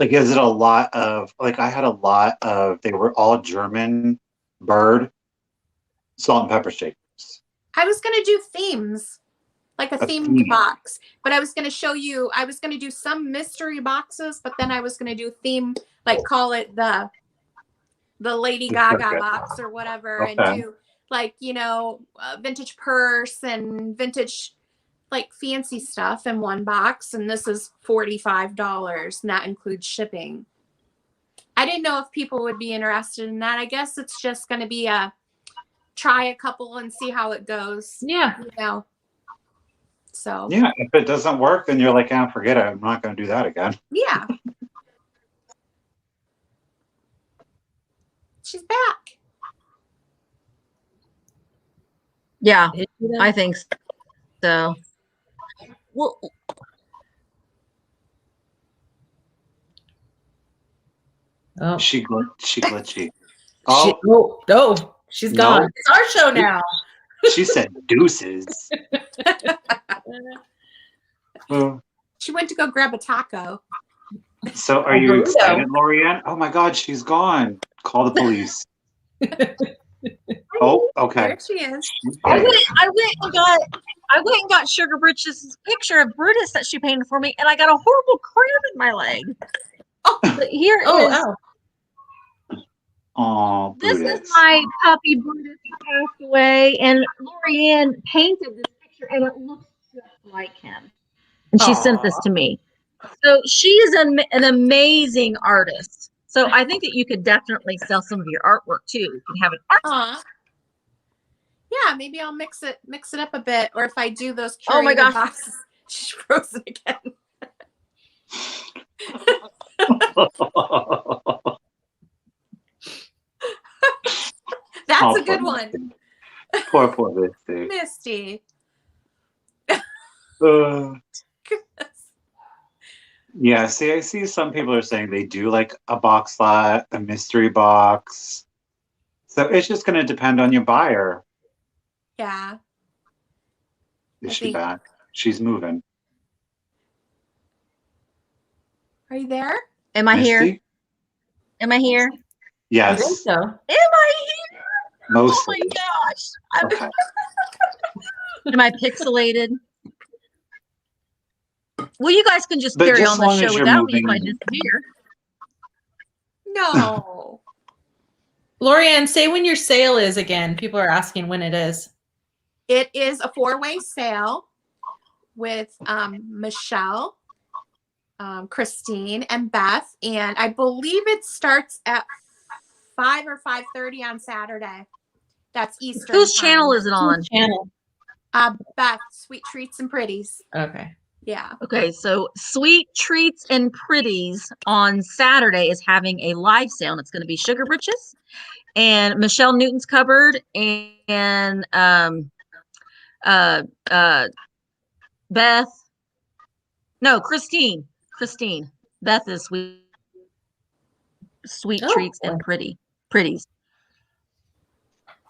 is it a lot of, like, I had a lot of, they were all German bird salt and pepper shakers. I was going to do themes, like a themed box, but I was going to show you, I was going to do some mystery boxes, but then I was going to do theme, like call it the Lady Gaga box or whatever, and do like, vintage purse and vintage like fancy stuff in one box, and this is $45 and that includes shipping. I didn't know if people would be interested in that. I guess it's just going to be try a couple and see how it goes. Yeah. So yeah, if it doesn't work, then you're like, forget it, I'm not going to do that again. Yeah. She's back. Yeah, I think so. Well, She glitchy. She's gone. It's our show now. She said deuces. She went to go grab a taco. So are you excited, Lorianne? Oh my God, she's gone. Call the police. Oh, okay. There she is. I went and got Sugarbritches' picture of Brutus that she painted for me, and I got a horrible cramp in my leg. But here Oh, this is my puppy Brutus who passed away, and Lorianne painted this picture, and it looks just like him. And she sent this to me. So she is an amazing artist. So I think that you could definitely sell some of your artwork too. You can have an art. Yeah, maybe I'll mix it up a bit, or if I do those oh my gosh boxes, she's frozen again. That's a good one. Poor Misty. Misty. Yeah, see, I see some people are saying they do like a box lot, a mystery box. So it's just going to depend on your buyer. Yeah. Is she back? She's moving. Are you there? Am I here? Am I here? I think Yes, so. Am I here? Oh mostly. my gosh. Okay. Am I pixelated? Well, you guys can just But carry just on the long show as you're without me if I moving. disappear. No. Lorianne, say when your sale is again. People are asking when it is. It is a 4-way sale with Michelle, Christine, and Beth. And I believe it starts at 5 or 5:30 on Saturday. That's Eastern Whose time. channel is it on? Channel. Beth, Sweet Treats and Pretties. Okay. Yeah. Okay, so Sweet Treats and Pretties on Saturday is having a live sale, and it's going to be Sugarbritches and Michelle Newton's Cupboard and Beth. No, Christine. Beth is Sweet Oh, Treats and Pretties.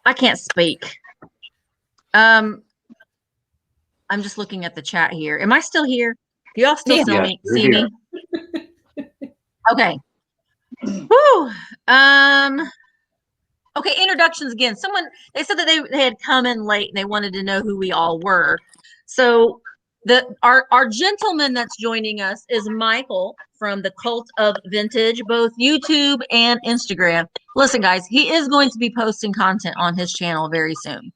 I can't speak. I'm just looking at the chat here. Am I still here? Do y'all still Yeah. see me? Okay. Whew. Okay, introductions again. They said that they had come in late and they wanted to know who we all were. So our gentleman that's joining us is Michael from the Cult of Vintage, both YouTube and Instagram. Listen, guys, he is going to be posting content on his channel very soon.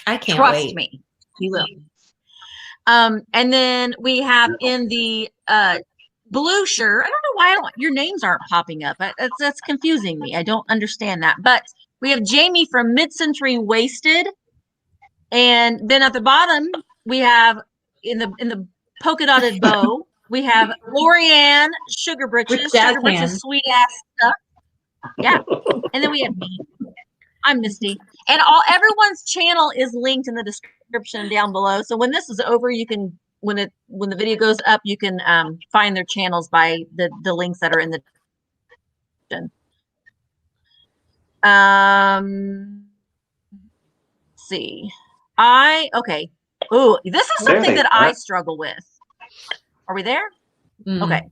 I can't Trust wait. me, he will. And then we have in the blue shirt. I don't know why your names aren't popping up. That's confusing me. I don't understand that. But we have Jamie from Mid-Century Wasted, and then at the bottom we have in the polka dotted bow we have Lorianne Sugarbritches, jazz Sugarbritches hands. sweet ass stuff. Yeah, and then we have me. I'm Misty, and everyone's channel is linked in the description down below. So when this is over, you can when the video goes up, you can find their channels by the links that are in the description. Let's see. Okay. Ooh, this is something that I struggle with. Are we there? Mm. Okay.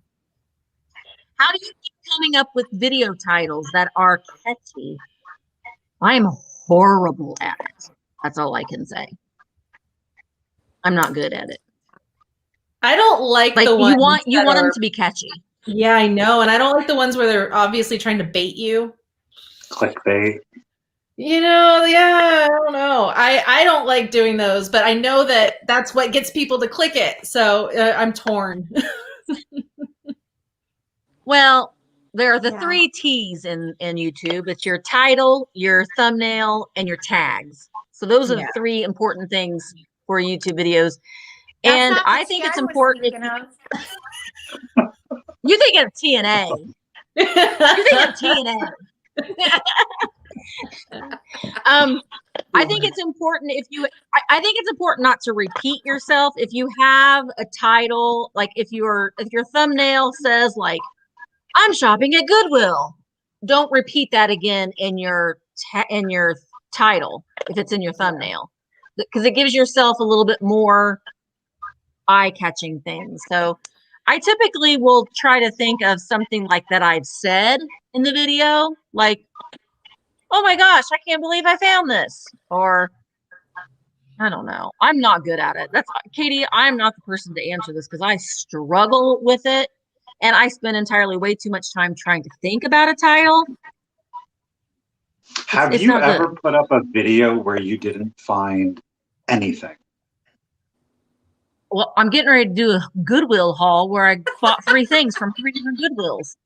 How do you keep coming up with video titles that are catchy? I'm horrible at it. That's all I can say. I'm not good at it. I don't like the ones you want them to be catchy. Yeah, I know, and I don't like the ones where they're obviously trying to bait you. Clickbait. You know, yeah, I don't know. I don't like doing those, but I know that that's what gets people to click it. So I'm torn. Well, there are the 3 T's in YouTube. It's your title, your thumbnail, and your tags. So those are the 3 important things for YouTube videos. That's and I think it's important. You think of TNA. You think of TNA. I think it's important I think it's important not to repeat yourself. If you have a title, like if your thumbnail says like I'm shopping at Goodwill, don't repeat that again in your title if it's in your thumbnail, because it gives yourself a little bit more eye-catching things. So I typically will try to think of something like that I've said in the video, like, oh my gosh, I can't believe I found this. Or I don't know. I'm not good at it. Katie, I'm not the person to answer this because I struggle with it. And I spend entirely way too much time trying to think about a title. Have you ever put up a video where you didn't find anything? Well, I'm getting ready to do a Goodwill haul where I bought 3 things from 3 different Goodwills.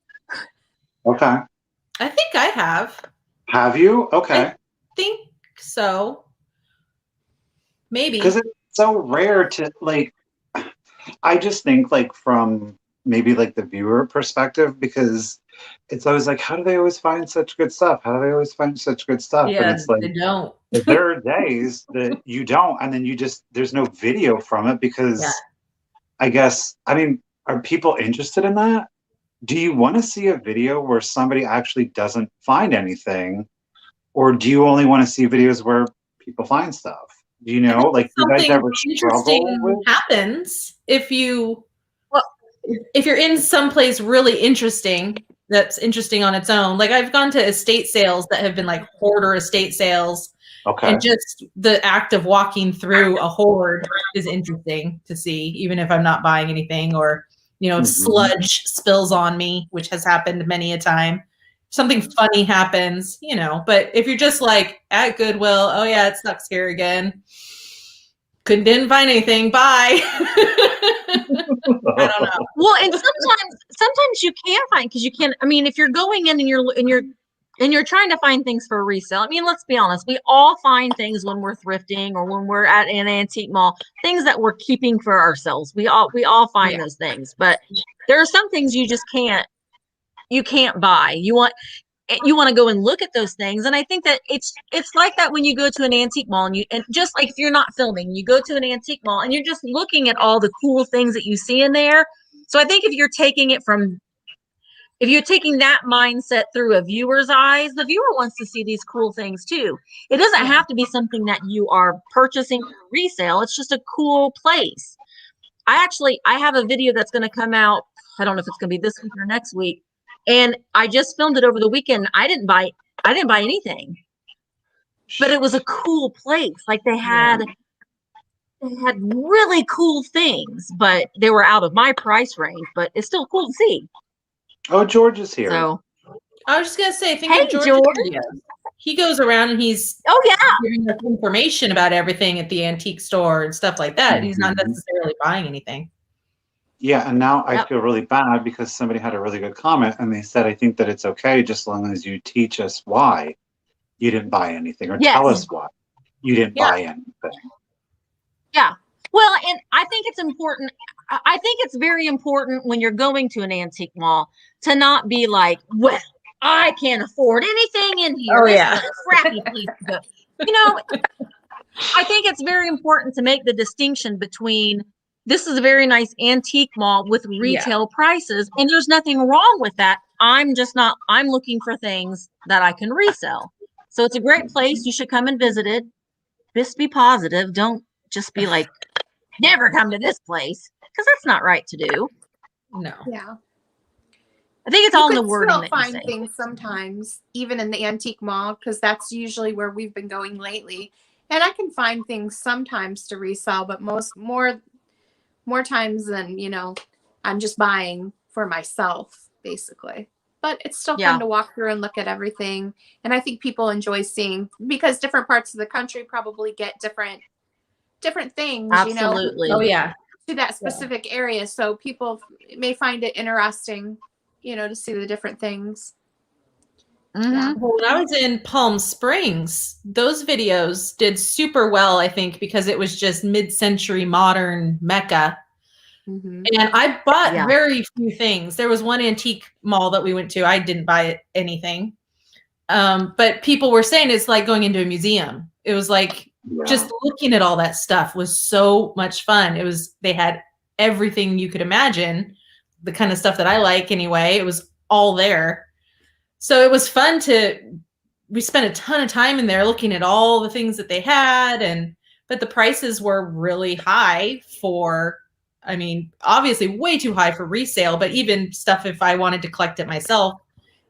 Okay. I think I have. Have you? Okay. I think so. Maybe. Because it's so rare to, like, I just think, like, from maybe, like, the viewer perspective, because it's always like, how do they always find such good stuff? How do they always find such good stuff? Yeah, and it's like, they don't. there are days that you don't, and then there's no video from it because I guess, I mean, are people interested in that? Do you want to see a video where somebody actually doesn't find anything? Or do you only want to see videos where people find stuff? Do you know, like, do you guys ever struggle with? Happens if you're in someplace really interesting that's interesting on its own. Like I've gone to estate sales that have been like hoarder estate sales. Okay. And just the act of walking through a hoard is interesting to see, even if I'm not buying anything, or, you know, if sludge spills on me, which has happened many a time. Something funny happens, you know, but if you're just like at Goodwill, oh yeah, it sucks here again. Didn't find anything. Bye. I don't know. Well, and sometimes you can find, because you can. I mean, if you're going in and you're trying to find things for resale. I mean, let's be honest. We all find things when we're thrifting or when we're at an antique mall, things that we're keeping for ourselves. We all find those things, but there are some things you just can't buy. You want to go and look at those things. And I think that it's like that when you go to an antique mall and just like if you're not filming, you go to an antique mall and you're just looking at all the cool things that you see in there. So I think if you're taking that mindset through a viewer's eyes, the viewer wants to see these cool things too. It doesn't have to be something that you are purchasing for resale. It's just a cool place. I have a video that's going to come out. I don't know if it's going to be this week or next week. And I just filmed it over the weekend. I didn't buy anything, but it was a cool place. Like they had really cool things, but they were out of my price range, but it's still cool to see. Oh, George is here. So I was just going to say, hey, George. He goes around and he's giving us information about everything at the antique store and stuff like that. He's not necessarily buying anything. Yeah, and now I feel really bad because somebody had a really good comment and they said, I think that it's okay just as long as you teach us why you didn't buy anything or tell us why you didn't buy anything. Yeah. Well, and I think it's important. I think it's very important when you're going to an antique mall to not be like, well, I can't afford anything in here. Oh, this yeah. is a crappy place to go. You know, I think it's very important to make the distinction between this is a very nice antique mall with retail prices, and there's nothing wrong with that. I'm looking for things that I can resell. So it's a great place. You should come and visit it. Just be positive. Don't just be like, never come to this place, because that's not right to do. No. Yeah. I think it's all in the wording. You find things sometimes, even in the antique mall, because that's usually where we've been going lately. And I can find things sometimes to resell, but more times than, you know, I'm just buying for myself, basically. But it's still fun to walk through and look at everything. And I think people enjoy seeing, because different parts of the country probably get different things, Absolutely. you know. Oh, yeah. To that specific area. So people may find it interesting, you know, to see the different things. Well, when I was in Palm Springs, those videos did super well, I think, because it was just mid-century modern Mecca. And I bought very few things. There was one antique mall that we went to. I didn't buy anything. But people were saying it's like going into a museum. It was like just looking at all that stuff was so much fun. They had everything you could imagine, the kind of stuff that I like anyway. It was all there. So it was fun we spent a ton of time in there looking at all the things that they had, but the prices were really high obviously way too high for resale, but even stuff if I wanted to collect it myself,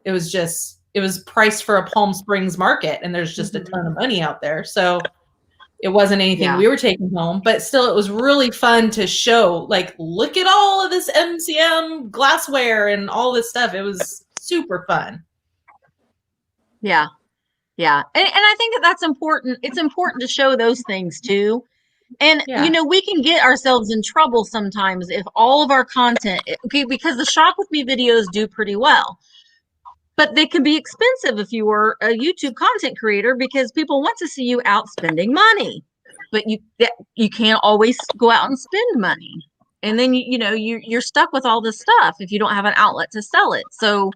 it was priced for a Palm Springs market, and there's just a ton of money out there. So it wasn't anything we were taking home, but still it was really fun to show, like, look at all of this MCM glassware and all this stuff. It was super fun. Yeah. Yeah. And I think that's important. It's important to show those things too. And, you know, we can get ourselves in trouble sometimes if all of our content, because the Shop With Me videos do pretty well, but they can be expensive if you were a YouTube content creator, because people want to see you out spending money, but you can't always go out and spend money. And then, you're stuck with all this stuff if you don't have an outlet to sell it. So,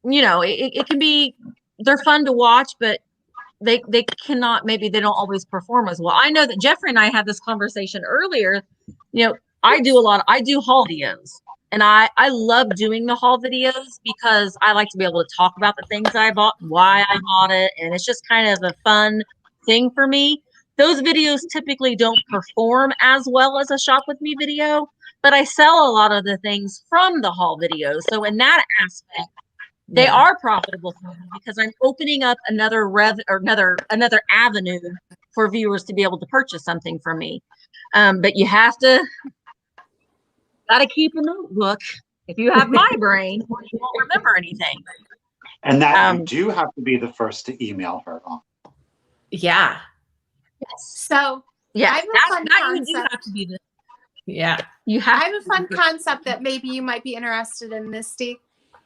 it can be, they're fun to watch, but they cannot, maybe they don't always perform as well. I know that Jeffrey and I had this conversation earlier. I do haul videos, and I love doing the haul videos because I like to be able to talk about the things I bought, why I bought it. And it's just kind of a fun thing for me. Those videos typically don't perform as well as a Shop With Me video, but I sell a lot of the things from the haul videos. So in that aspect, they are profitable for me because I'm opening up another another avenue for viewers to be able to purchase something from me. But you have to gotta keep a notebook. If you have my brain, you won't remember anything. And that you do have to be the first to email her on. Yeah. Yes. So Yeah, I have a fun you do concept. have to be the. Yeah. You have. I have a fun concept that maybe you might be interested in, Misty.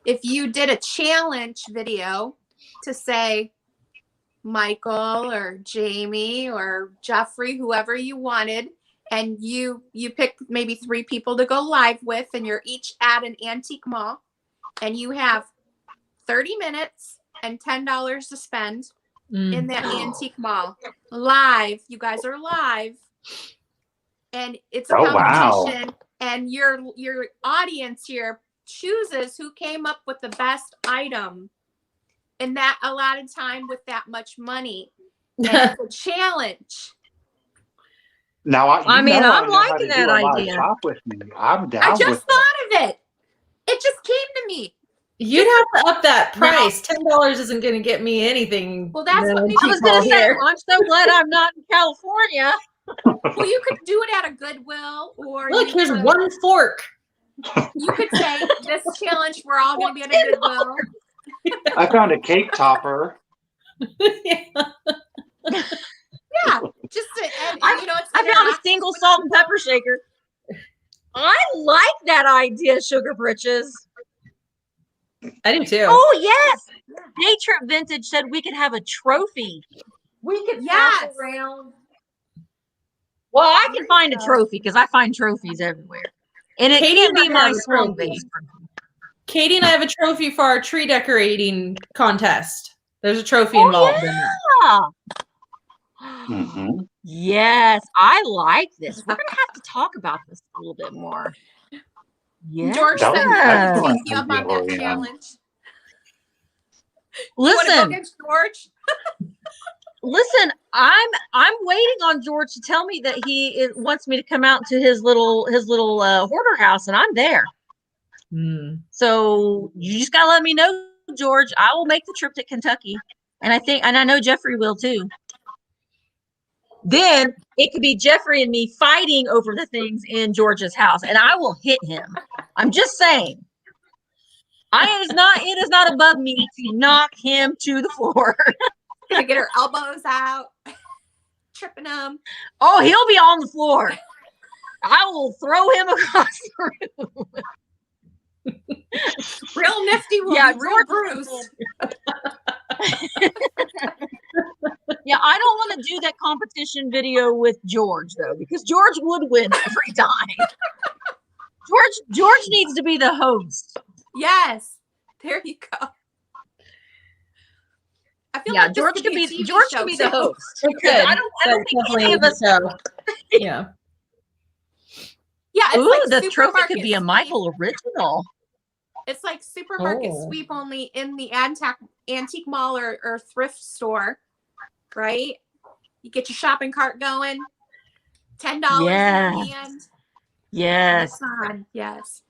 If you did a challenge video to say Michael or Jamie or Jeffrey, whoever you wanted, and you picked maybe 3 people to go live with, and you're each at an antique mall, and you have 30 minutes and $10 to spend in that antique mall live. You guys are live, and it's a competition. Wow. And your audience here chooses who came up with the best item in that allotted time with that much money. And it's a challenge. Now, I'm liking that idea. Shop with me. I'm down. I with just thought of it. It just came to me. You'd have to up that price. $10 isn't going to get me anything. Well, that's what I was going to say. I'm so glad I'm not in California. Well, you could do it at a Goodwill, or look, here's one fork. You could say this challenge. We're all going to be at a Goodwill. I found a cake topper. Yeah. Yeah, just and, you know, it's I found a single salt and pepper shaker. I like that idea, Sugarbritches. I do too. Oh yes, Day Trip Vintage said we could have a trophy. We could pass around. Well, I can find a trophy because I find trophies everywhere, and it Katie can't be and I my have a swung trophy. base. Katie and I have a trophy for our tree decorating contest. There's a trophy involved in that. Mm-hmm. Yes, I like this. We're gonna have to talk about this a little bit more. Yeah. George said take you up on that challenge. Listen, you go against George. Listen, I'm waiting on George to tell me that he wants me to come out to his little hoarder house, and I'm there. So you just gotta let me know, George. I will make the trip to Kentucky, and I know Jeffrey will too. Then it could be Jeffrey and me fighting over the things in George's house, and I will hit him. I'm just saying. It is not above me to knock him to the floor. Gonna get her elbows out, tripping him. Oh, he'll be on the floor. I will throw him across the room. Real nifty will be real bruised. Yeah, I don't want to do that competition video with George though, because George would win every time. George needs to be the host. Yes, there you go. I feel like George could be the host. I don't think any of us. Yeah. Yeah. It's Ooh, like the trophy could be a Michael original. It's like supermarket sweep, only in the antique mall or thrift store, right? You get your shopping cart going, $10 in hand. Yes. Yes.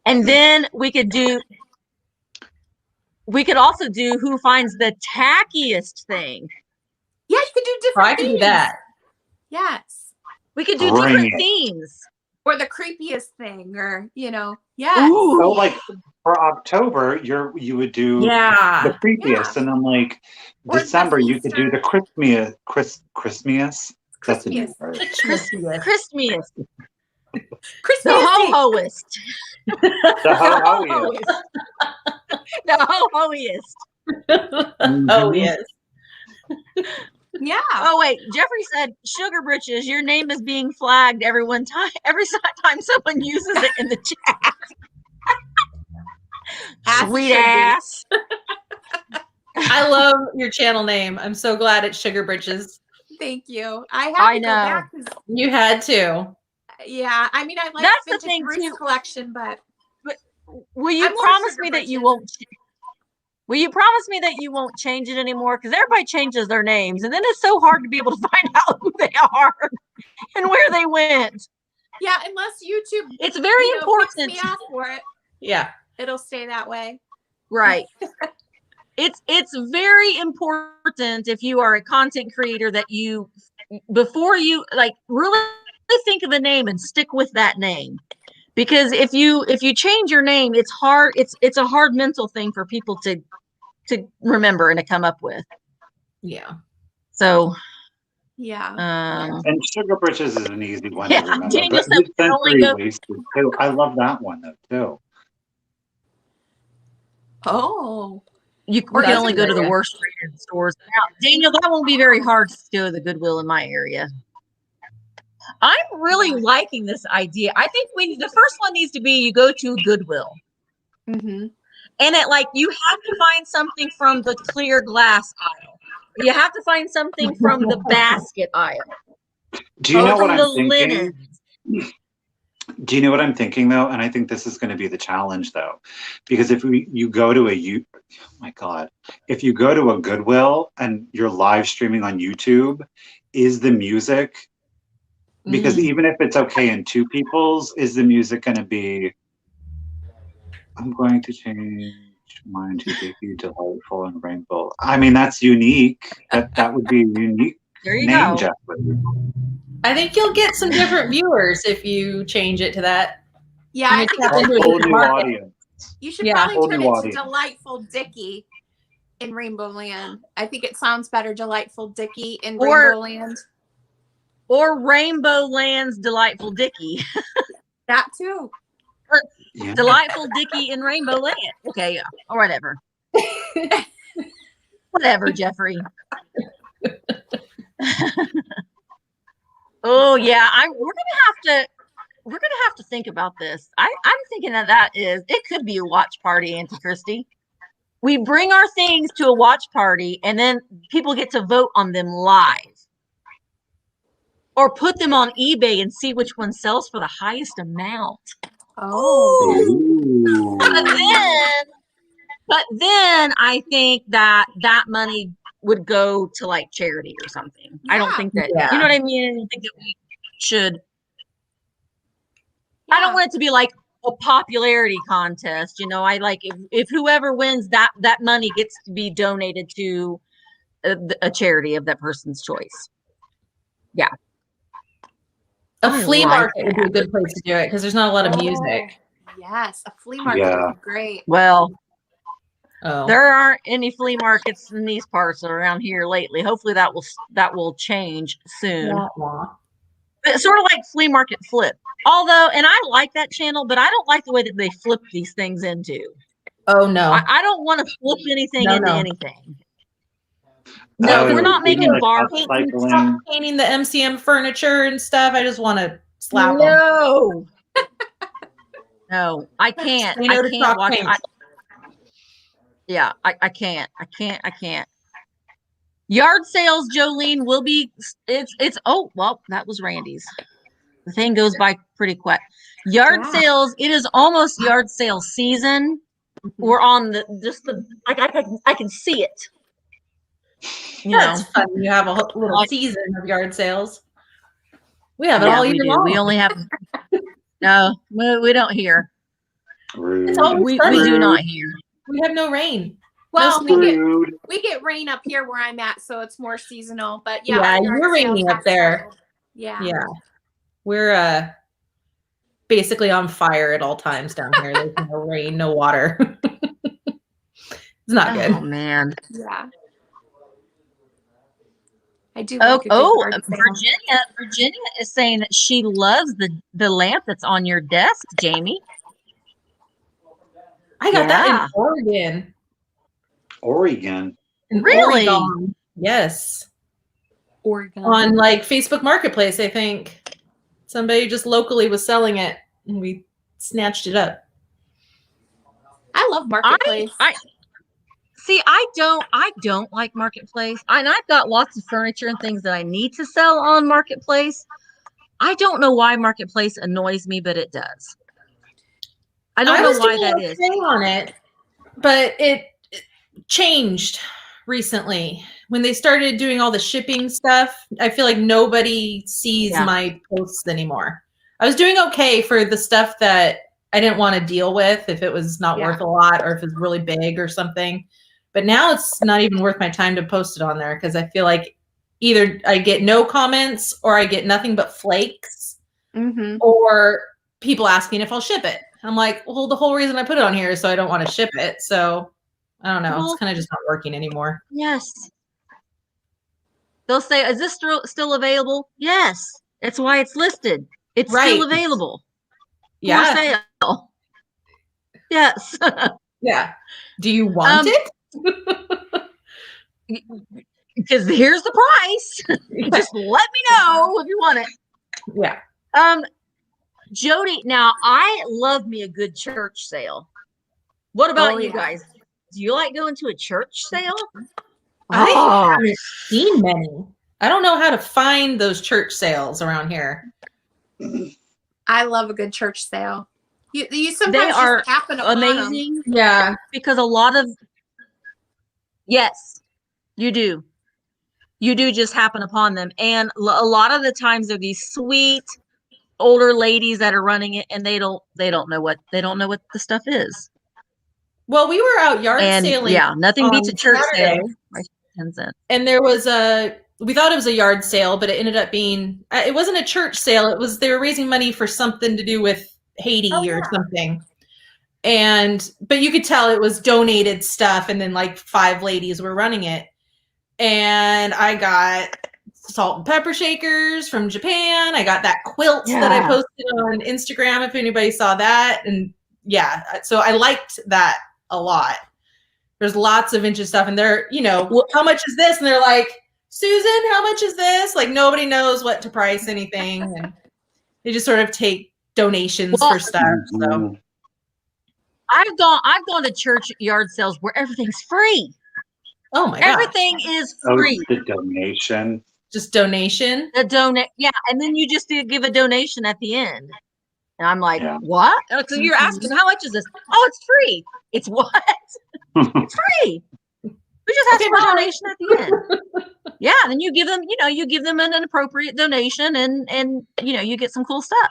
And then we could also do who finds the tackiest thing. Yeah, you could do different I could do that. Yes. We could do different themes. Or the creepiest thing, or yes. Ooh. So like for October, you would do the creepiest, and then like or December you could do the Christmas. Christmas. Christmiest. The ho-hoist. The ho-hoist. The ho-hoist. Oh, yes. Yeah. Oh, wait. Jeffrey said, Sugarbritches, your name is being flagged every time someone uses it in the chat. Sweet ass. I love your channel name. I'm so glad it's Sugarbritches. Thank you. I had to go back. You had to. Yeah. I mean, I like the thing too. Collection, but will you promise me that you won't? Will you promise me that you won't change it anymore? Because everybody changes their names, and then it's so hard to be able to find out who they are and where they went. Yeah, unless YouTube, It's very kicks important. me off for it, Yeah. it'll stay that way. Right. It's very important if you are a content creator that you, before you like, really think of a name and stick with that name. Because if you change your name, it's hard. It's a hard mental thing for people to remember and to come up with. Yeah. So Yeah. And Sugarbritches is an easy one yeah, to remember. Daniel But said we can only Mid-Century go. Wasted too. I love that one though too. Oh. We Or can that's only a go good to the idea. worst rated stores. Now, Daniel, that won't be very hard to go to the Goodwill in my area. I'm really liking this idea. I think the first one needs to be you go to Goodwill. Mm-hmm. And you have to find something from the clear glass aisle. You have to find something from the basket aisle. Do you know what From the I'm thinking? linens. Do you know what I'm thinking though? And I think this is going to be the challenge though, because if you go to oh my God, if you go to a Goodwill and you're live streaming on YouTube, is the music, because even if it's okay in two people's, is the music going to be, I'm going to change mine to Dicky, Delightful, and Rainbow. I mean, that's unique. That would be a unique There you name, go. Jeffrey. I think you'll get some different viewers if you change it to that. Yeah, And I it's think not it's into a Whole different new market. audience. you should Yeah. probably Whole turn new it to audience. Delightful Dicky in Rainbow Land. I think it sounds better, Delightful Dicky in Or- Rainbow Land. Or Rainbow Land's Delightful Dicky. That too. Yeah. Delightful Dicky in Rainbow Land. Okay, yeah. Or whatever. Whatever, Jeffrey. Oh yeah, we're gonna have to think about this. I'm thinking that it could be a watch party, Auntie Christy. We bring our things to a watch party and then people get to vote on them live. Or put them on eBay and see which one sells for the highest amount. Oh. Ooh. But then I think that money would go to charity or something. I don't Yeah. think that, Yeah. you know what I mean? I don't think that we should. I don't want it to be like a popularity contest. I if whoever wins that money gets to be donated to a charity of that person's choice. Yeah. A flea like market would be a good place to do it because there's not a lot of music. Yes, a flea market Yeah. would be great. Well, Oh. there aren't any flea markets in these parts around here lately. Hopefully that will change soon. It's sort of like Flea Market Flip. Although, and I like that channel, but I don't like the way that they flip these things into. Oh no. I don't want to flip anything into anything. No, we're not making bar. Stop painting the MCM furniture and stuff. I just want to slap them. No. No, I can't. Say no I to can't chalk watch. paint. I can't. I can't. Yard sales, Jolene, will be. It's. Oh well, that was Randy's. The thing goes by pretty quick. Yard sales. It is almost yard sale season. We're on I can see it. That's fun. You have a little season of yard sales. We have it all year long. We only have. No, we don't hear. It's always We sunny. do not hear. We have no rain. Well, No we get rain up here where I'm at, so it's more seasonal. But yeah, you're raining up there. Yeah. Yeah. We're basically on fire at all times down here. There's no rain, no water. It's not good. Oh man. Yeah. I do. Virginia is saying that she loves the lamp that's on your desk, Jamie. I got that in Oregon. Really? Oregon. Yes. Oregon. On Facebook Marketplace, I think. Somebody just locally was selling it and we snatched it up. I love Marketplace. I don't like Marketplace. And I've got lots of furniture and things that I need to sell on Marketplace. I don't know why Marketplace annoys me, but it does. I don't know why that is. On it, but it changed recently when they started doing all the shipping stuff. I feel like nobody sees my posts anymore. I was doing okay for the stuff that I didn't want to deal with if it was not worth a lot or if it's really big or something. But now it's not even worth my time to post it on there because I feel like either I get no comments or I get nothing but flakes or people asking if I'll ship it. I'm like, well, the whole reason I put it on here is so I don't want to ship it. So I don't know. Well, it's kind of just not working anymore. Yes. They'll say, is this still available? Yes. That's why it's listed. It's still available. For sale. Yes. Yeah. Do you want it? Because here's the price. Just let me know if you want it. Yeah. Jody, now I love me a good church sale. What about you guys? Do you like going to a church sale? I haven't seen many. I don't know how to find those church sales around here. I love a good church sale. You sometimes They are just happen upon amazing. them. Yeah, because a lot of you do. You do just happen upon them, and a lot of the times they're these sweet older ladies that are running it, and they don't know what the stuff is. Well, we were out yard sailing. Yeah, nothing beats a church sale. And there was we thought it was a yard sale, but it ended up being, it wasn't a church sale. They were raising money for something to do with Haiti or something. But you could tell it was donated stuff. And then like 5 ladies were running it. And I got salt and pepper shakers from Japan. I got that quilt that I posted on Instagram, if anybody saw that. And so I liked that a lot. There's lots of vintage stuff, and they're, how much is this? And they're like, Susan, how much is this? Like nobody knows what to price anything, and they just sort of take donations for stuff. So I've gone to church yard sales where everything's free. Oh my god, everything is free. The donation. Just donation. And then you just give a donation at the end. And I'm like, what? So you're asking, how much is this? Oh, it's free. It's what? It's free. We just ask for a donation at the end. Yeah, then you give them, you give them an appropriate donation, and you get some cool stuff.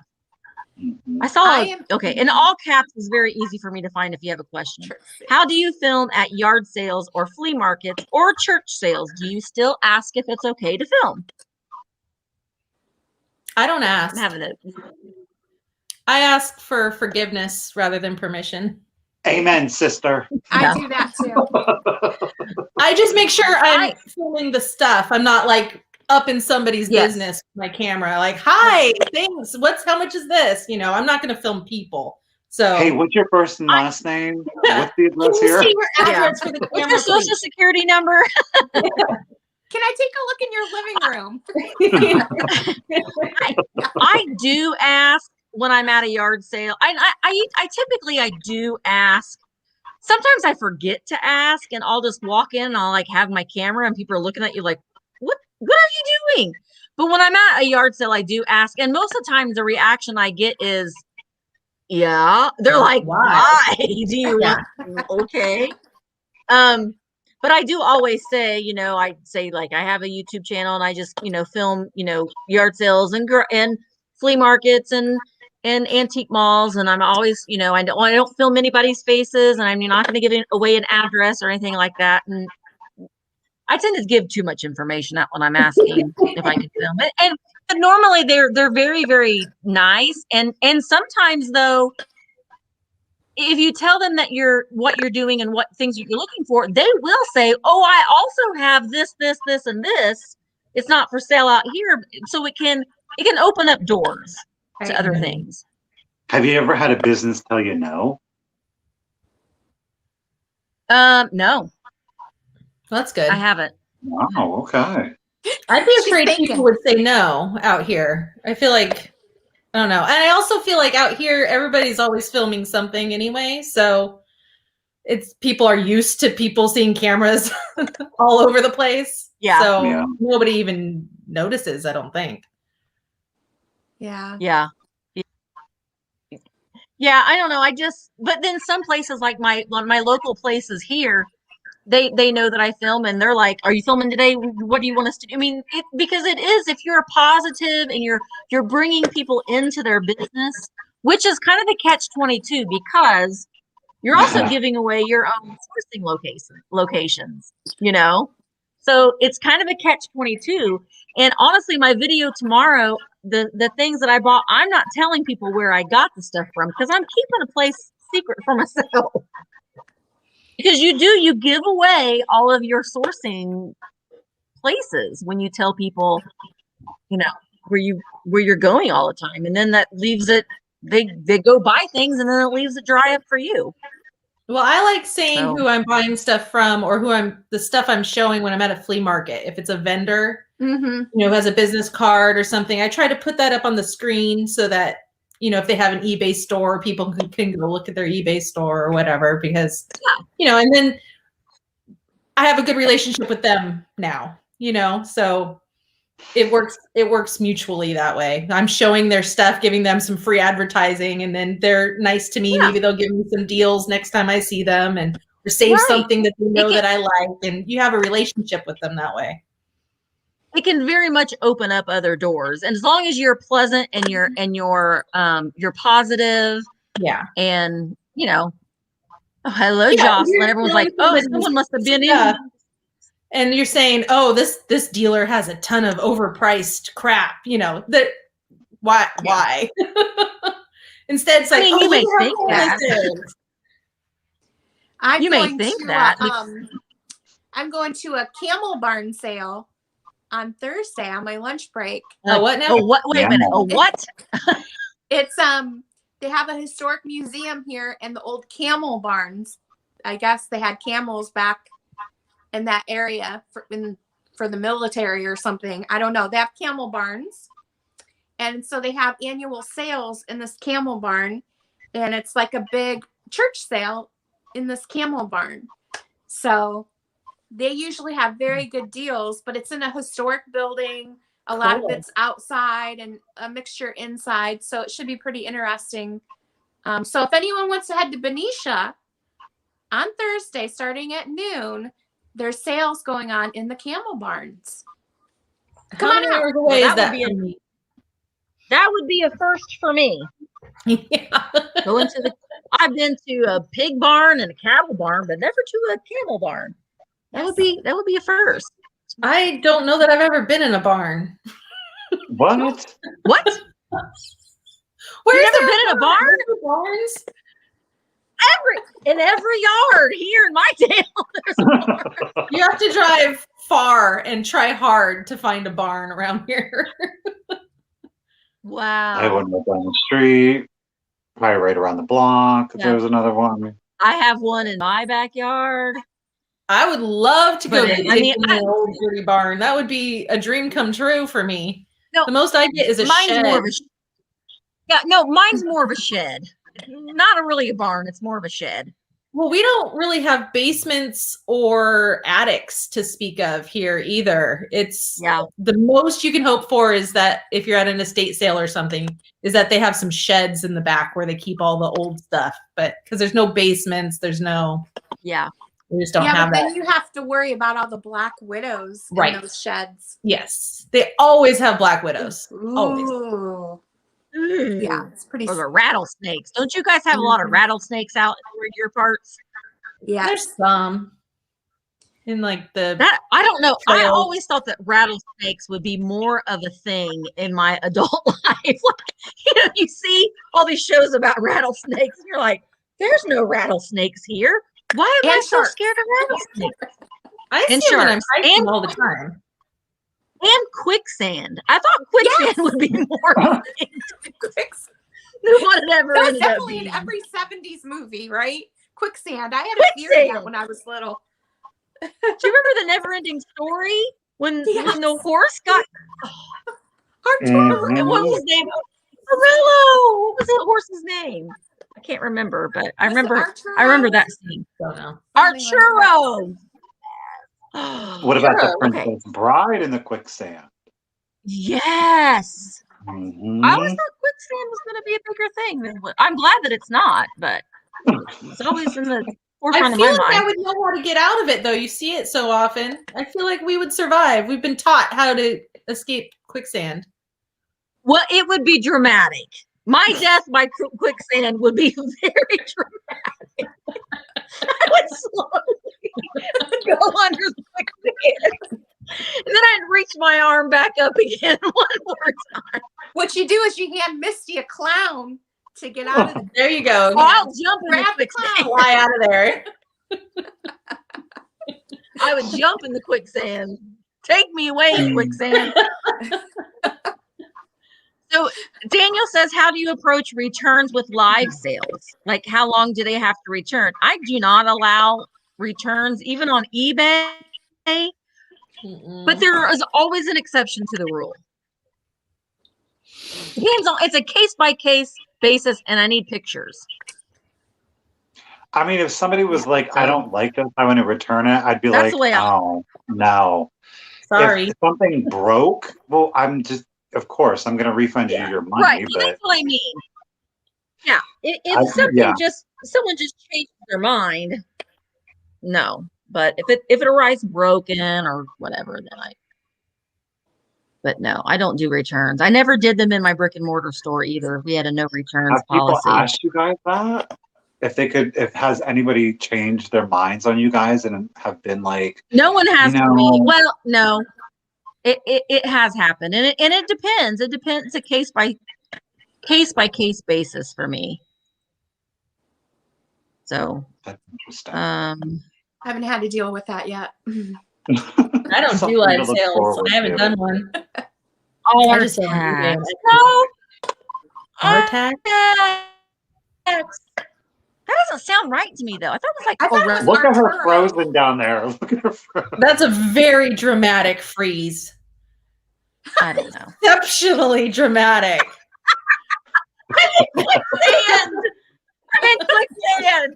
I saw. In all caps is very easy for me to find if you have a question. How do you film at yard sales or flea markets or church sales? Do you still ask if it's okay to film? I don't ask. I ask for forgiveness rather than permission. Amen, sister. I do that too. I just make sure I'm filming the stuff. I'm not like up in somebody's business with my camera. Like, hi, thanks. How much is this? I'm not going to film people. So, hey, what's your first and last name? What's the address here? For the what's your social security number? Can I take a look in your living room? I do ask when I'm at a yard sale. I typically do ask. Sometimes I forget to ask, and I'll just walk in and I'll like have my camera, and people are looking at you like, what are you doing? But when I'm at a yard sale, I do ask, and most of the time the reaction I get is, they're like, why do you want? Okay. But I do always say, I say like I have a YouTube channel, and I just, film, yard sales and flea markets and antique malls, and I'm always, I don't film anybody's faces, and I'm not going to give away an address or anything like that. And I tend to give too much information out when I'm asking if I can film it. But normally they're very, very nice. And sometimes though, if you tell them that what you're doing and what things you're looking for, they will say, oh, I also have this, and this. It's not for sale out here. So it can open up doors to other things. Have you ever had a business tell you no? No. Well, that's good. I haven't. Wow, okay. I'd be afraid people would say no out here. I feel like, I don't know. And I also feel like out here, everybody's always filming something anyway. So people are used to people seeing cameras all over the place. Yeah. So nobody even notices, I don't think. Yeah. Yeah. Yeah, I don't know. But then some places like my local places here, they know that I film, and they're like, "Are you filming today? What do you want us to do?" I mean, because it is, if you're positive and you're bringing people into their business, which is kind of the catch-22, because you're also giving away your own sourcing locations, you know? So it's kind of a catch-22. And honestly, my video tomorrow, the things that I bought, I'm not telling people where I got the stuff from, because I'm keeping a place secret for myself. Because you give away all of your sourcing places when you tell people, you know, where you're going all the time. And then that leaves it, they go buy things, and then it leaves it dry up for you. Well, I like saying who I'm buying stuff from, or the stuff I'm showing when I'm at a flea market. If it's a vendor, you know, who has a business card or something, I try to put that up on the screen so that, you know, if they have an eBay store, people can go look at their eBay store or whatever, because, you know, and then I have a good relationship with them now, you know, so it works mutually that way. I'm showing their stuff, giving them some free advertising, and then they're nice to me. Maybe they'll give me some deals next time I see them, and or save something that they know that I like, and you have a relationship with them that way. It can very much open up other doors, and as long as you're pleasant and you're positive, and you know, oh, hello, Jocelyn. Everyone's like, oh, someone must have been in. And you're saying, oh, this dealer has a ton of overpriced crap, you know, that why? Instead, it's like, you may think that. I'm going to a Camel Barn sale on Thursday on my lunch break. Oh, what now? Oh, what? Wait a minute. Oh, what? It's they have a historic museum here, and the old camel barns. I guess they had camels back in that area for the military or something. I don't know. They have camel barns. And so they have annual sales in this camel barn. And it's like a big church sale in this camel barn. So they usually have very good deals, but it's in a historic building. A lot of it's outside and a mixture inside. So it should be pretty interesting. So if anyone wants to head to Benicia on Thursday, starting at noon, there's sales going on in the camel barns. Come on out. Away is that? That would be a first for me. I've been to a pig barn and a cattle barn, but never to a camel barn. That would be a first. I don't know that I've ever been in a barn. What? What? Where's never been in a barn? Barns? In every yard here in my town, there's a barn. You have to drive far and try hard to find a barn around here. Wow. I wouldn't look down the street, probably right around the block if there was another one. I have one in my backyard. I would love to go to an old dirty barn. That would be a dream come true for me. No, the most I get is a shed. Mine's more of a shed. Not really a barn. It's more of a shed. Well, we don't really have basements or attics to speak of here either. It's the most you can hope for is that if you're at an estate sale or something, is that they have some sheds in the back where they keep all the old stuff. But because there's no basements, there's no. Yeah. We just don't have that. Then you have to worry about all the black widows in those sheds. Yes. They always have black widows. Ooh. Always. Yeah, it's pretty. Or the rattlesnakes. Don't you guys have a lot of rattlesnakes out in your parts? Yeah, there's some. In like I don't know. Trails. I always thought that rattlesnakes would be more of a thing in my adult life. You see all these shows about rattlesnakes, and you're like, "There's no rattlesnakes here. Why am I so scared of rattlesnakes?" I see them when I'm hiking all the time. And quicksand. I thought quicksand would be more than what it ever ended up being. In every 70s movie, right? Quicksand. I had a fear of that when I was little. Do you remember the Never-Ending Story when the horse got Arturo? And what was his name? Morello. What was the horse's name? I can't remember, but I remember that scene. Don't know. Arturo. What about the Princess Bride in the quicksand? Yes. Mm-hmm. I always thought quicksand was going to be a bigger thing. I'm glad that it's not, but it's always in the forefront I of feel my like I mind. would know how to get out of it, though. You see it so often. I feel like we would survive. We've been taught how to escape quicksand. Well, it would be dramatic. My death by quicksand would be very dramatic. I would slowly go under the quicksand. And then I'd reach my arm back up again one more time. What you do is you hand Misty a clown to get out of the There you go. Oh, I'll jump in the grab the quicksand. clown. Fly out of there. I would jump in the quicksand. Take me away, quicksand. So Daniel says, how do you approach returns with live sales? Like, how long do they have to return? I do not allow returns, even on eBay, but there is always an exception to the rule. It's a case-by-case basis, and I need pictures. I mean, if somebody was like, I don't like this, I want to return it, I'd be That's like, the way oh, no. Sorry. If something broke, well, of course, I'm going to refund you your money. Right, But that's what I mean. Yeah, if someone just changed their mind, no. But if it arrives broken or whatever, then But no, I don't do returns. I never did them in my brick and mortar store either. We had a no returns have people policy. asked you guys that? If has anybody changed their minds on you guys and have been like, No one has you for me. know- Well, no, it has happened, and it depends. It depends a case by case basis for me. So, that's interesting. I haven't had to deal with that yet. I don't do live sales. I haven't done one. oh, I just don't do them. no. Heart attack? That doesn't sound right to me, though. I thought it was like I thought it was Look at her Arturo. frozen down there. Look at her frozen. That's a very dramatic freeze. I don't know. Exceptionally dramatic. Quicksand. I'm in quicksand.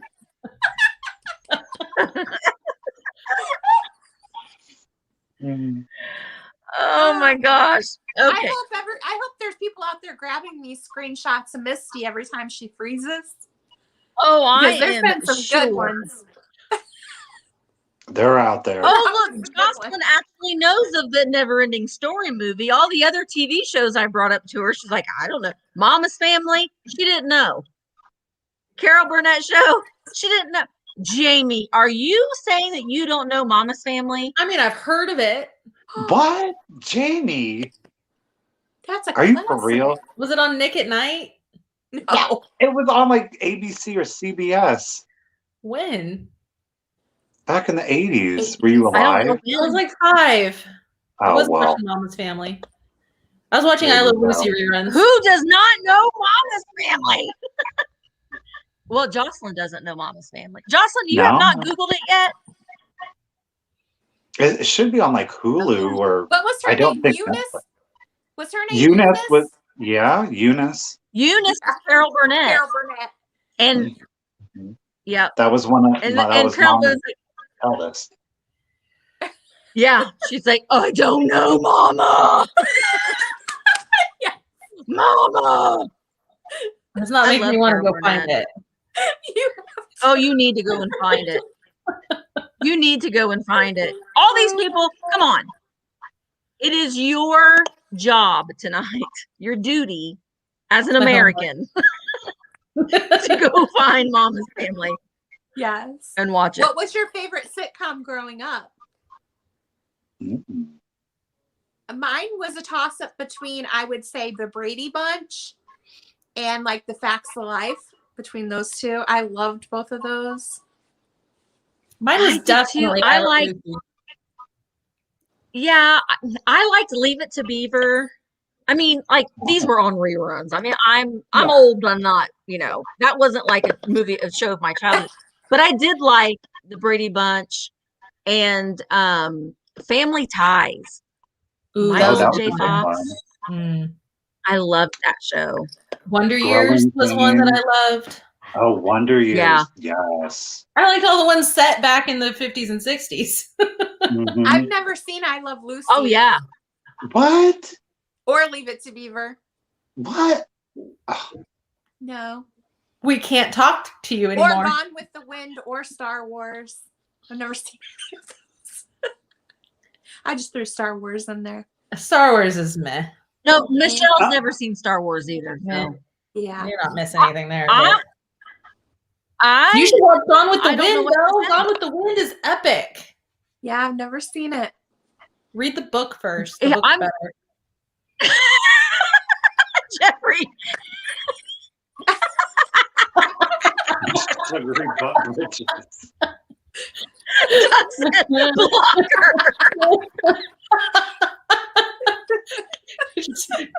Mm. Oh my gosh. Okay. I hope there's people out there grabbing these screenshots of Misty every time she freezes. Oh, I Because there's am been some sure. good ones. They're out there. Oh, look, Jocelyn actually knows of the Never-Ending Story movie. All the other TV shows I brought up to her, she's like, I don't know. Mama's Family, she didn't know. Carol Burnett Show, she didn't know. Jamie, are you saying that you don't know Mama's Family? I mean, I've heard of it. What? Jamie? That's a Are you for classic. real? Was it on Nick at Night? No. Yeah. It was on like ABC or CBS When? back in the 80s. Were you I don't alive? know. I was like 5. I Oh, wasn't well. watching Mama's Family. I was watching There I you Love go. Lucy reruns. Who does not know Mama's Family? Well, Jocelyn doesn't know Mama's Family. Jocelyn, you have No. not Googled it yet? It should be on like Hulu or What was her I don't name? think Eunice? that's Was her name Eunice was Eunice. Eunice is Carol Burnett. Carol Burnett. And Mhm. yeah. That was one of And, that and was Carol Mama's Burnett's eldest. yeah, she's like, I don't know, Mama. Yeah. Mama. It's not I making love me want to Carol go find Burnett. it. Oh, you need to go and find it. You need to go and find it. All these people, come on. It is your job tonight, your duty as an American to go find Mama's Family Yes. and watch it. What was your favorite sitcom growing up? Mm-mm. Mine was a toss up between, I would say, the Brady Bunch and like the Facts of Life. Between those two, I loved both of those. Mine I was did definitely too. I Love like- Lucy. Yeah, I liked Leave It to Beaver. I mean, like these were on reruns. I mean, I'm old, but I'm not, that wasn't like a show of my childhood. But I did like the Brady Bunch and Family Ties. Ooh, Michael that was J. a good Fox. one. I loved that show. Wonder Growing Years was one that Pains. I loved. Oh, Wonder Years. Yeah. Yes. I liked all the ones set back in the 50s and 60s. Mhm. I've never seen I Love Lucy. Oh yeah. What? Or Leave It to Beaver. What? Ugh. No. We can't talk to you Or anymore. Gone with the Wind or Star Wars. I've never seen any of those. I just threw Star Wars in there. Star Wars is meh. No, Michelle's never seen Star Wars either. So. Yeah. You're not missing anything there. I You should watch Gone with the I don't know Wind, what to though. say. Gone with the Wind is epic. Yeah, I've never seen it. Read the book first. The Yeah, book's I'm- better. Jeffrey. Britches.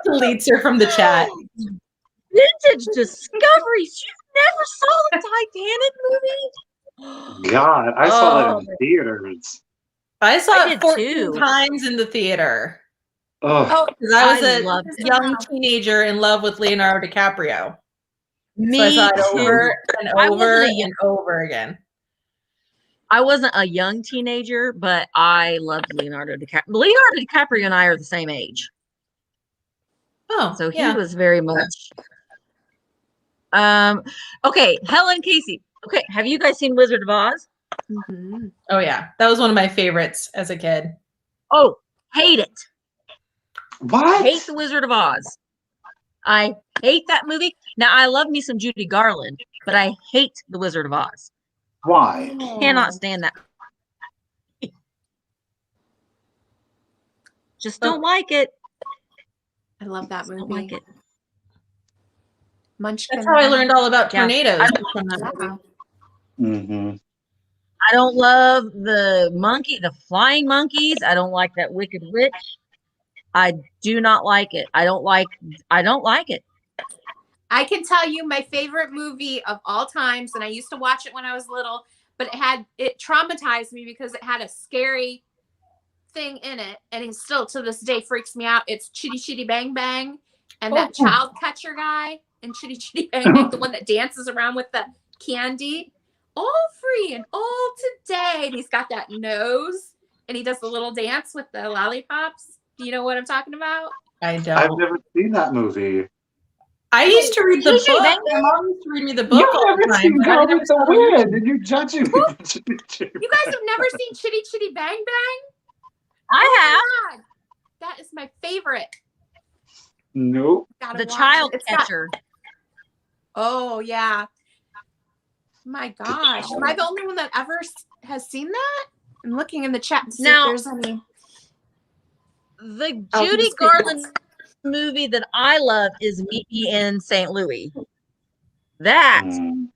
Deletes her from the chat. Vintage discoveries. You never saw the Titanic movie? God, I saw that Oh. in theaters. I saw I it did 14 too. times in the theater. Oh, Oh, Because I was I a loved it. young teenager in love with Leonardo DiCaprio. Me So I saw it too. over and I wasn't over a and over again. I wasn't a young teenager, but I loved Leonardo DiCaprio. Leonardo DiCaprio and I are the same age. Oh, So he yeah. was very much. Okay, Helen Casey. Okay, have you guys seen Wizard of Oz? Mhm. Oh, yeah. That was one of my favorites as a kid. Oh, hate it. what? Hate the Wizard of Oz. I hate that movie. Now I love me some Judy Garland, but I hate the Wizard of Oz. Why? Cannot stand that. Just don't like it. I love that Don't movie. like it. Munchkin. That's how I learned all about Yeah. tornadoes. I from that movie. Mm-hmm. I don't love the flying monkeys. I don't like that Wicked Witch. I do not like it. I don't like it. I can tell you my favorite movie of all times, and I used to watch it when I was little, but it traumatized me because it had a scary thing in it, and it still to this day freaks me out. It's Chitty Chitty Bang Bang, and that Oh. child catcher guy in Chitty Chitty Bang Bang, the one that dances around with the candy, all free and all today. And he's got that nose, and he does the little dance with the lollipops. Do you know what I'm talking about? I I've don't. never seen that movie. I used to read the Chitty book. Bang My mom used to read me the book You've all never the time. seen but I Gone never with the saw the movie. Wind, and you're judging me. You guys have never seen Chitty Chitty Bang Bang? I have. God, that is my favorite. Nope. Gotta The watch child it. It's got- catcher. Oh yeah. My gosh, am I the only one that ever has seen that? I'm looking in the chat to see Now- if there's any. The Oh, Judy he's- Garland movie that I love is Meet Me in St. Louis. That Mm.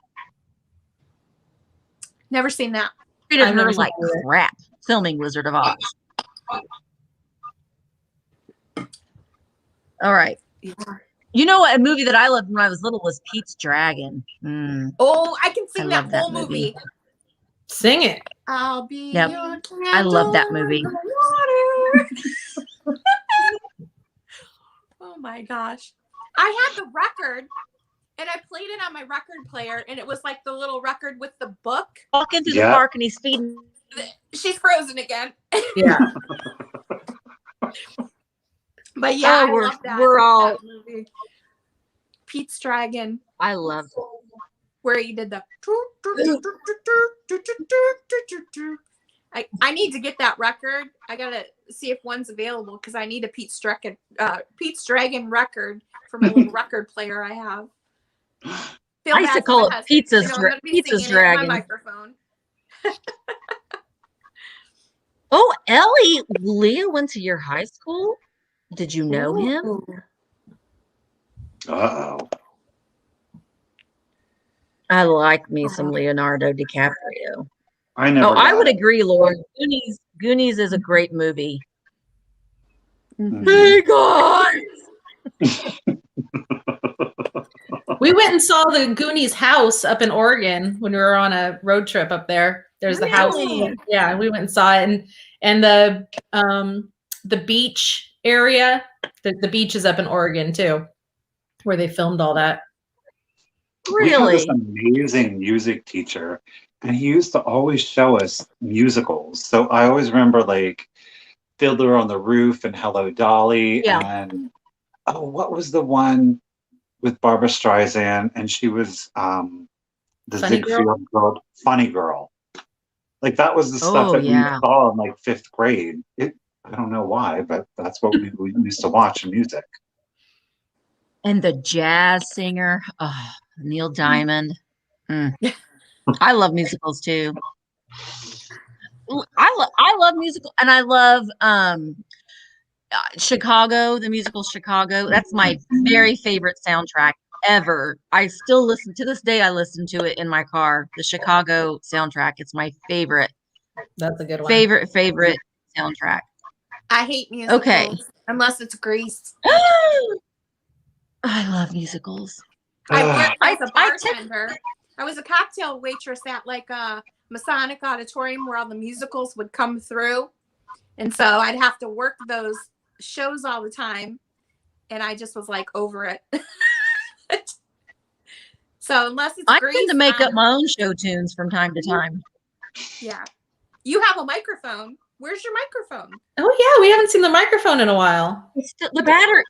Never seen that. treated I've her never seen like it. crap filming Wizard of Oz. All right. Yeah. You know what? A movie that I loved when I was little was Pete's Dragon. Mm. Oh, I can sing I that love that whole movie. Sing it. I'll be Yep. your I love that candle movie. in the water. Oh my gosh. I had the record and I played it on my record player, and it was like the little record with the book. Walking through Yeah. the park and he's feeding. She's frozen again. Yeah. But yeah, Oh, I we're- love that. we're all- that movie. Pete's Dragon, I loved it. where he did the. I need to get that record. I gotta see if one's available because I need a Pete's Dragon record for my little record player I have. Feel I used to bad for call my it husband. Pizza's I'm Dra- gonna be Pizza's singing it in Dragon. my microphone. Oh, Ellie, Leah went to your high school? Did you know him? Ooh. Uh-oh. I like me some Leonardo DiCaprio. I never Oh, I got would it. agree, Laura. Goonies is a great movie. Mhm. Hey guys! We went and saw the Goonies house up in Oregon when we were on a road trip up there. There's the house. Really? Yeah, we went and saw it, and the beach area. The beach is up in Oregon too, where they filmed all that. We had this Really? amazing music teacher, and he used to always show us musicals. So I always remember like Fiddler on the Roof and Hello Dolly, Yeah. and oh, what was the one? with Barbara Streisand, and she was the Funny Girl? Ziegfeld girl, Funny Girl. Like that was the stuff Oh, that yeah. we saw in like 5th grade. I don't know why, but that's what we used to watch in music. And the jazz singer, oh, Neil Diamond. Mm. I love musicals too. I love musical, and I love Chicago, the musical Chicago. That's my very favorite soundtrack ever. I still listen to this day. I listen to it in my car. The Chicago soundtrack. It's my favorite, That's a good one. favorite soundtrack. I hate musicals. Okay. Unless it's Grease. I love musicals. I worked as a I bartender. I was a cocktail waitress at like a Masonic auditorium where all the musicals would come through. And so I'd have to work those shows all the time. And I just was like over it. So unless it's I Grease, tend to make up my own show tunes from time to time. Yeah. You have a microphone. Where's your microphone? Oh yeah, we haven't seen the microphone in a while. It's still, the batteries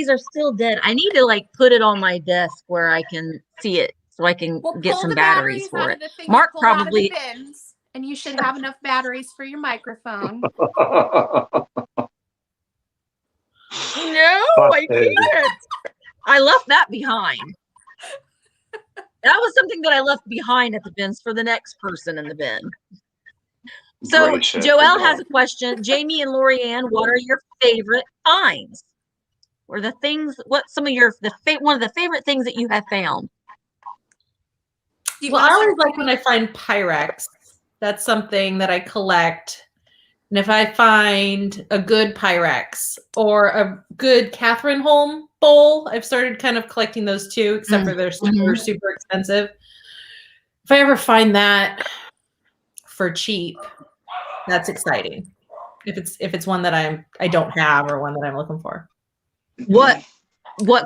are still dead. I need to like put it on my desk where I can see it so I can Well, get pull some the batteries for out it. of the thing Mark you pull out of probably the bins, and you should have enough batteries for your microphone. No, I can't. I left that behind. That was something that I left behind at the bins for the next person in the bin. So Gracious. Joelle has a question. Jamie and Lorianne, what are your favorite finds? Or the things? What some of your one of the favorite things that you have found? Well, I always like when I find Pyrex. That's something that I collect. And if I find a good Pyrex or a good Catherine Holm bowl, I've started kind of collecting those too, except for they're super, super expensive. If I ever find that for cheap, that's exciting. If it's one that I don't have or one that I'm looking for. What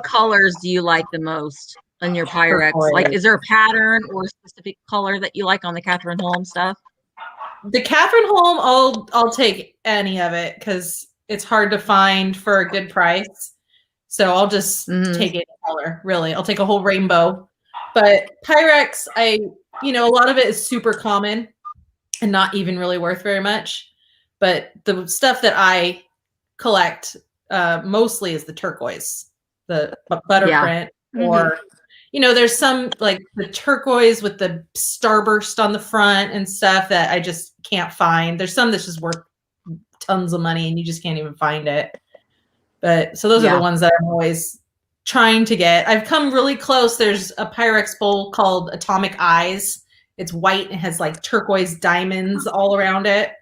colors do you like the most on your Pyrex? Like, is there a pattern or a specific color that you like on the Catherine Holm stuff? The Catherine Holm, I'll take any of it because it's hard to find for a good price. So I'll just take any color, really. I'll take a whole rainbow. But Pyrex, a lot of it is super common and not even really worth very much. But the stuff that I collect mostly is the turquoise, the butter print, or there's some like the turquoise with the starburst on the front and stuff that I just can't find. There's some that's just worth tons of money and you just can't even find it. But so those are the ones that I'm always trying to get. I've come really close. There's a Pyrex bowl called Atomic Eyes. It's white and has like turquoise diamonds all around it.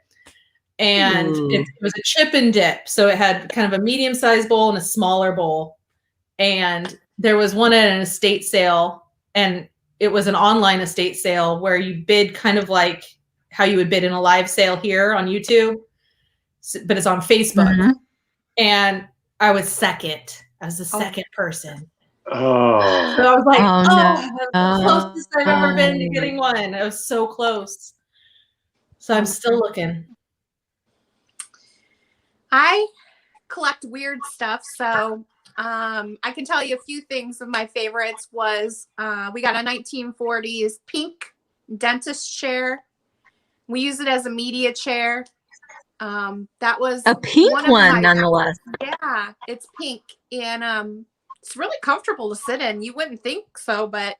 And it was a chip and dip. So it had kind of a medium-sized bowl and a smaller bowl. And there was one at an estate sale, and it was an online estate sale where you bid kind of like how you would bid in a live sale here on YouTube, but it's on Facebook. And I was second. I was the second person. Oh. So I was like, no. the closest I've ever been to getting one. I was so close. So I'm still looking. I collect weird stuff, so I can tell you a few things of my favorites. Was we got a 1940s pink dentist chair. We use it as a media chair. That was a pink one nonetheless. Yeah, it's pink, and it's really comfortable to sit in. You wouldn't think so, but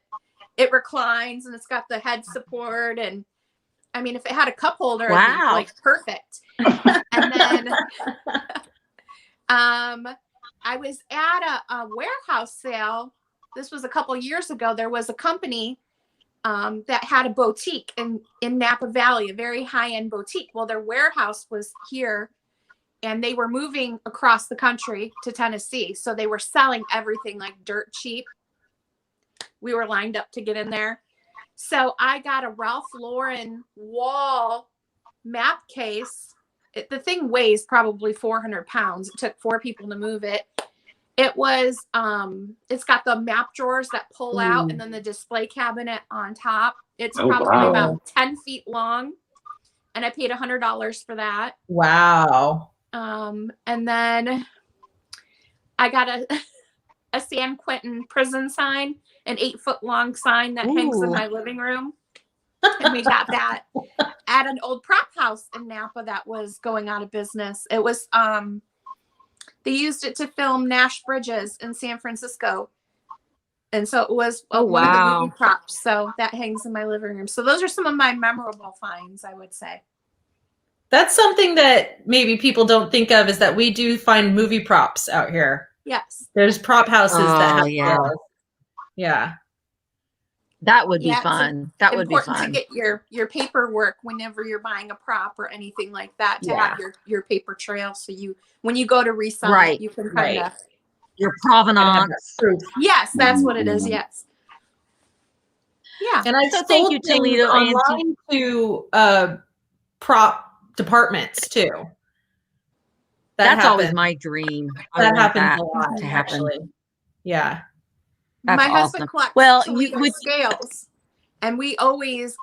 it reclines and it's got the head support. And I mean, if it had a cup holder, it'd be like perfect. And then I was at a warehouse sale. This was a couple years ago. There was a company that had a boutique in Napa Valley, a very high-end boutique. Well, their warehouse was here, and they were moving across the country to Tennessee. So they were selling everything like dirt cheap. We were lined up to get in there. So I got a Ralph Lauren wall map case. The thing weighs probably 400 pounds. It took 4 people to move it. It was, it's got the map drawers that pull out and then the display cabinet on top. It's probably about 10 feet long. And I paid $100 for that. Wow. And then I got a San Quentin prison sign, an 8-foot long sign that hangs in Ooh. my living room. And we got that at an old prop house in Napa that was going out of business. It was, they used it to film Nash Bridges in San Francisco. And so it was one of the wow. movie props. So that hangs in my living room. So those are some of my memorable finds, I would say. That's something that maybe people don't think of, is that we do find movie props out here. Yes. There's prop houses that Oh, have yeah. those. Yeah. That would be Yeah, it's fun. That would be important to fun. get your paperwork whenever you're buying a prop or anything like that, to Yeah. have your paper trail. So when you go to resell Right, it, you can kind right. of. Your Gotta have that provenance. proof. Yes, that's what it is. Yes. Yeah. And I've So thank sold you, things Toledo online to prop departments too. That's always happens. my dream. I That want happens that a lot, to happen. actually. Yeah. That's My husband awesome. collects Well, Toledo scales. And we always,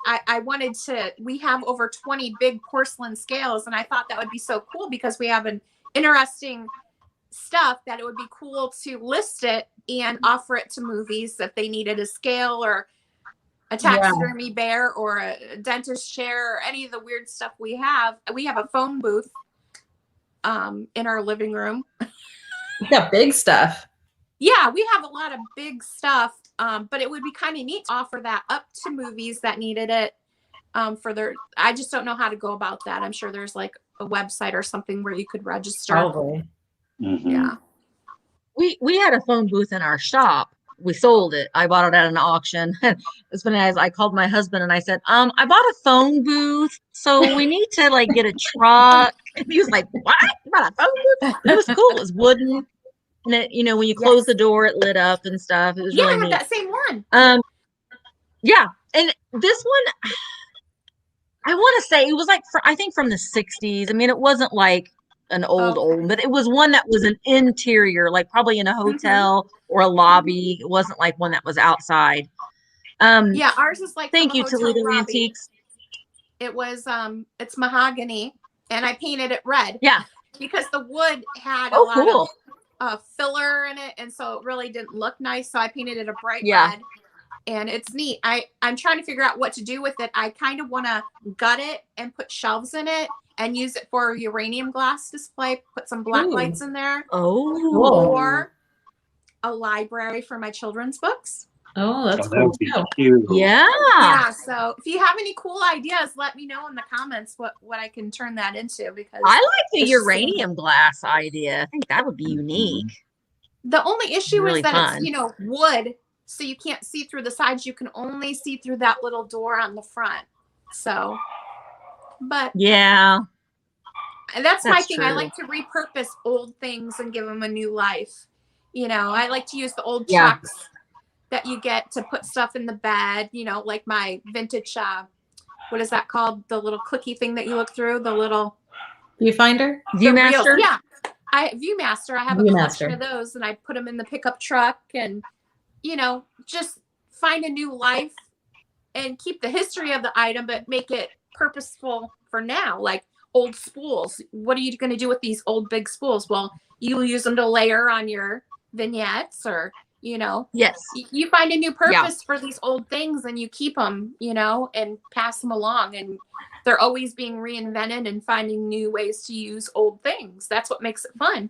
we have over 20 big porcelain scales. And I thought that would be so cool because we have an interesting stuff that it would be cool to list it and offer it to movies if they needed a scale or a taxidermy bear or a dentist chair or any of the weird stuff we have. We have a phone booth in our living room. You got big stuff. Yeah, we have a lot of big stuff, but it would be kind of neat to offer that up to movies that needed it I just don't know how to go about that. I'm sure there's like a website or something where you could register. Probably. Mhm. Yeah. We had a phone booth in our shop. We sold it. I bought it at an auction. It's funny, as I called my husband and I said, I bought a phone booth, so we need to like get a truck. And he was like, what? You bought a phone booth? It was cool. It was wooden. And it, when you close the door, it lit up and stuff. It was Yeah, really I have neat. that same one. Yeah. And this one, I want to say it was like, I think from the 60s. I mean, it wasn't like an old, but it was one that was an interior, like probably in a hotel or a lobby. It wasn't like one that was outside. Yeah, ours is like Thank from a you, hotel Toledo lobby. Antiques. It was it's mahogany, and I painted it red. Yeah. Because the wood had a Oh, lot cool. of filler in it, and so it really didn't look nice. So I painted it a bright Yeah. red, and it's neat. I'm trying to figure out what to do with it. I kind of want to gut it and put shelves in it and use it for a uranium glass display. Put some black lights in there, Oh. or a library for my children's books. Oh, that's that cool would be too. cute. Yeah. Yeah. So if you have any cool ideas, let me know in the comments what I can turn that into, because I like the it's uranium glass idea. I think that would be unique. the only issue Really is that fun. it's wood, so you can't see through the sides. You can only see through that little door on the front. So, but Yeah. that's my That's thing. I true. like to repurpose old things and give them a new life. I like to use the old Yeah. trucks that you get to put stuff in the bed, like my vintage, what is that called? The little clicky thing that you look through, the little Viewfinder? Viewmaster? Yeah. Viewmaster. I have a collection of those, and I put them in the pickup truck, and, just find a new life and keep the history of the item, but make it purposeful for now. Like old spools. What are you going to do with these old big spools? Well, you use them to layer on your vignettes, or, Yes. you find a new purpose for these old things, and you keep them, and pass them along, and they're always being reinvented and finding new ways to use old things. That's what makes it fun.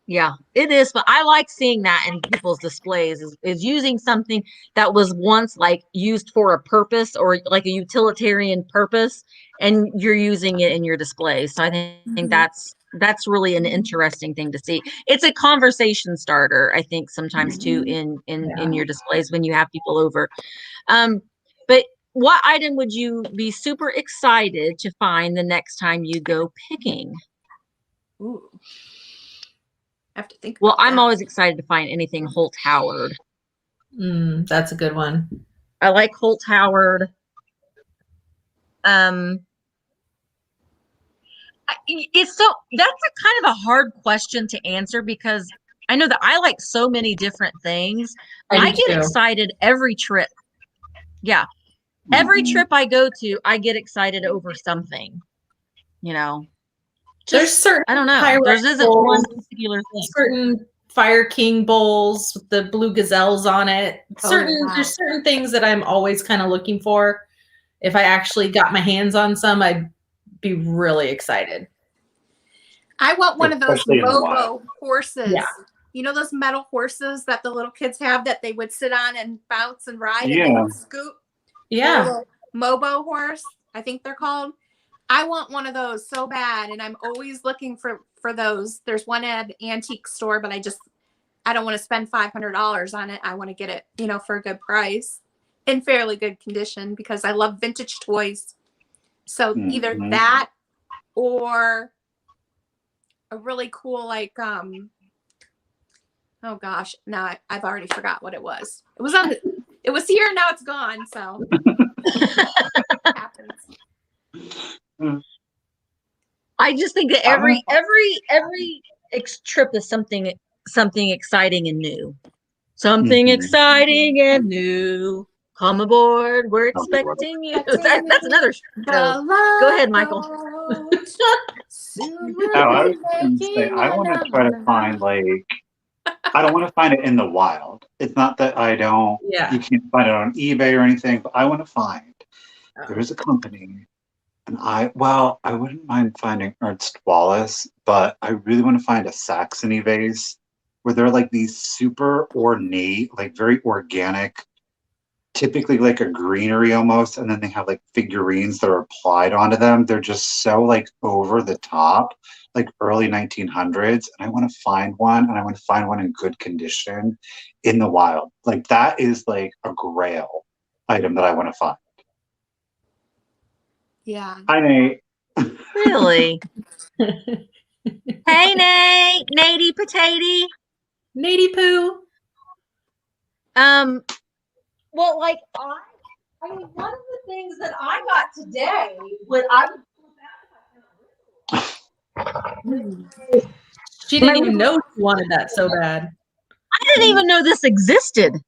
Yeah, it is. But I like seeing that in people's displays is using something that was once like used for a purpose or like a utilitarian purpose, and you're using it in your display. So I think that's really an interesting thing to see. It's a conversation starter, I think, sometimes too in your displays when you have people over. But what item would you be super excited to find the next time you go picking? Ooh. I have to think. Well, I'm always excited to find anything Holt Howard. That's a good one. I like Holt Howard. That's a kind of a hard question to answer because I know that I like so many different things. I get excited every trip. Yeah. Every trip I go to, I get excited over something, There's certain I don't know. There isn't one particular thing. Certain Fire King bowls with the blue gazelles on it. wow. There's certain things that I'm always kind of looking for. If I actually got my hands on some, I'd be really excited. I want one of those Especially in the wild. Mobo horses. Yeah. You know those metal horses that the little kids have that they would sit on and bounce and ride and they Yeah. would scoot? Yeah. The little Mobo horse, I think they're called. I want one of those so bad, and I'm always looking for those. There's one at an antique store, but I don't want to spend $500 on it. I want to get it, for a good price in fairly good condition because I love vintage toys. So either that or a really cool, like, oh gosh, now I've already forgot what it was. It was it was here, now it's gone. So it happens. I just think that every trip is something exciting and new. Something exciting and new. Come aboard, we're expecting you. That's another show. Go ahead, Michael. I was going to say, I want to try to find I don't want to find it in the wild. It's not that I don't. Yeah. You can't find it on eBay or anything, but I want to find. There is a company. And I wouldn't mind finding Ernst Wallace, but I really want to find a Saxony vase where they're like these super ornate, like very organic, typically like a greenery almost, and then they have like figurines that are applied onto them. They're just so like over the top, like early 1900s. And I want to find one, and I want to find one in good condition in the wild. Like that is like a grail item that I want to find. Yeah. Hi, Nate. Really? Hey, Nate. Natey Potaty. Natey Poo. Well, like I mean, one of the things that I got today when I was She didn't even know she wanted that so bad. I didn't even know this existed.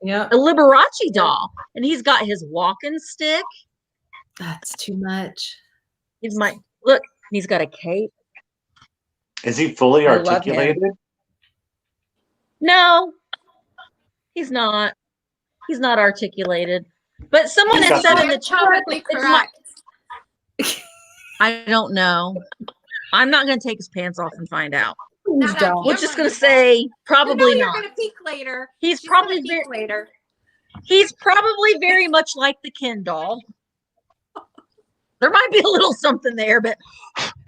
Yeah. A Liberace doll, and he's got his walking stick. That's too much. Look. He's got a cape. Is he fully I love articulated? No, he's not. He's not articulated. But someone had said in the chat, I don't know. I'm not going to take his pants off and find out. We're just going to say probably You're not. going to peek later. He's She's probably gonna peek later. He's probably very much like the Ken doll. There might be a little something there, but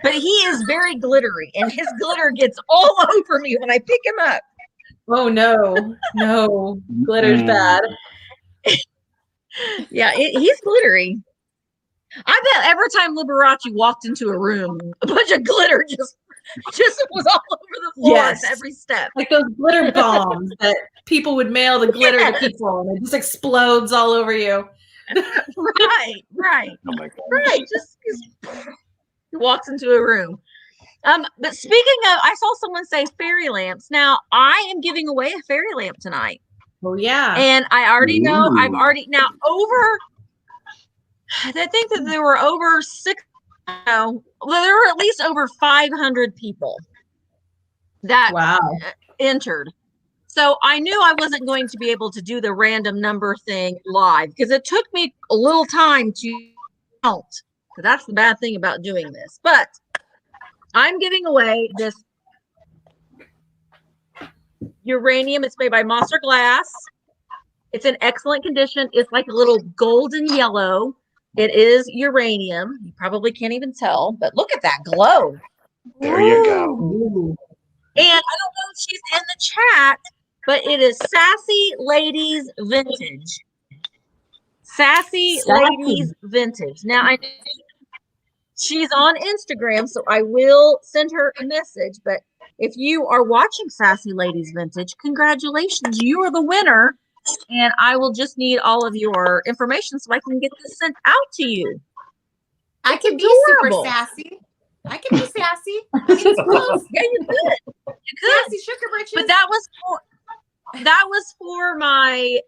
he is very glittery, and his glitter gets all over me when I pick him up. Oh no, glitter's bad. Yeah, he's glittery. I bet every time Liberace walked into a room, a bunch of glitter just was all over the floor at every step. Like those glitter bombs that people would mail the glitter to people, and it just explodes all over you. Right. Oh my God. Right. Just he walks into a room. But speaking of, I saw someone say fairy lamps. Now I am giving away a fairy lamp tonight. Oh yeah. And I already know Ooh. I think that there were over there were at least over 500 people that entered. So I knew I wasn't going to be able to do the random number thing live because it took me a little time to count. So that's the bad thing about doing this. But I'm giving away this uranium. It's made by Monster Glass. It's in excellent condition. It's like a little golden yellow. It is uranium. You probably can't even tell, but look at that glow. There you go. Ooh. And I don't know if she's in the chat, but it is Sassy Ladies Vintage. Sassy Ladies Vintage. Now, she's on Instagram, so I will send her a message. But if you are watching Sassy Ladies Vintage, congratulations. You are the winner. And I will just need all of your information so I can get this sent out to you. I can be adorable. super sassy. I can be sassy. It's close. Yeah, you could. You could. Sassy Sugarbritches. But that was for my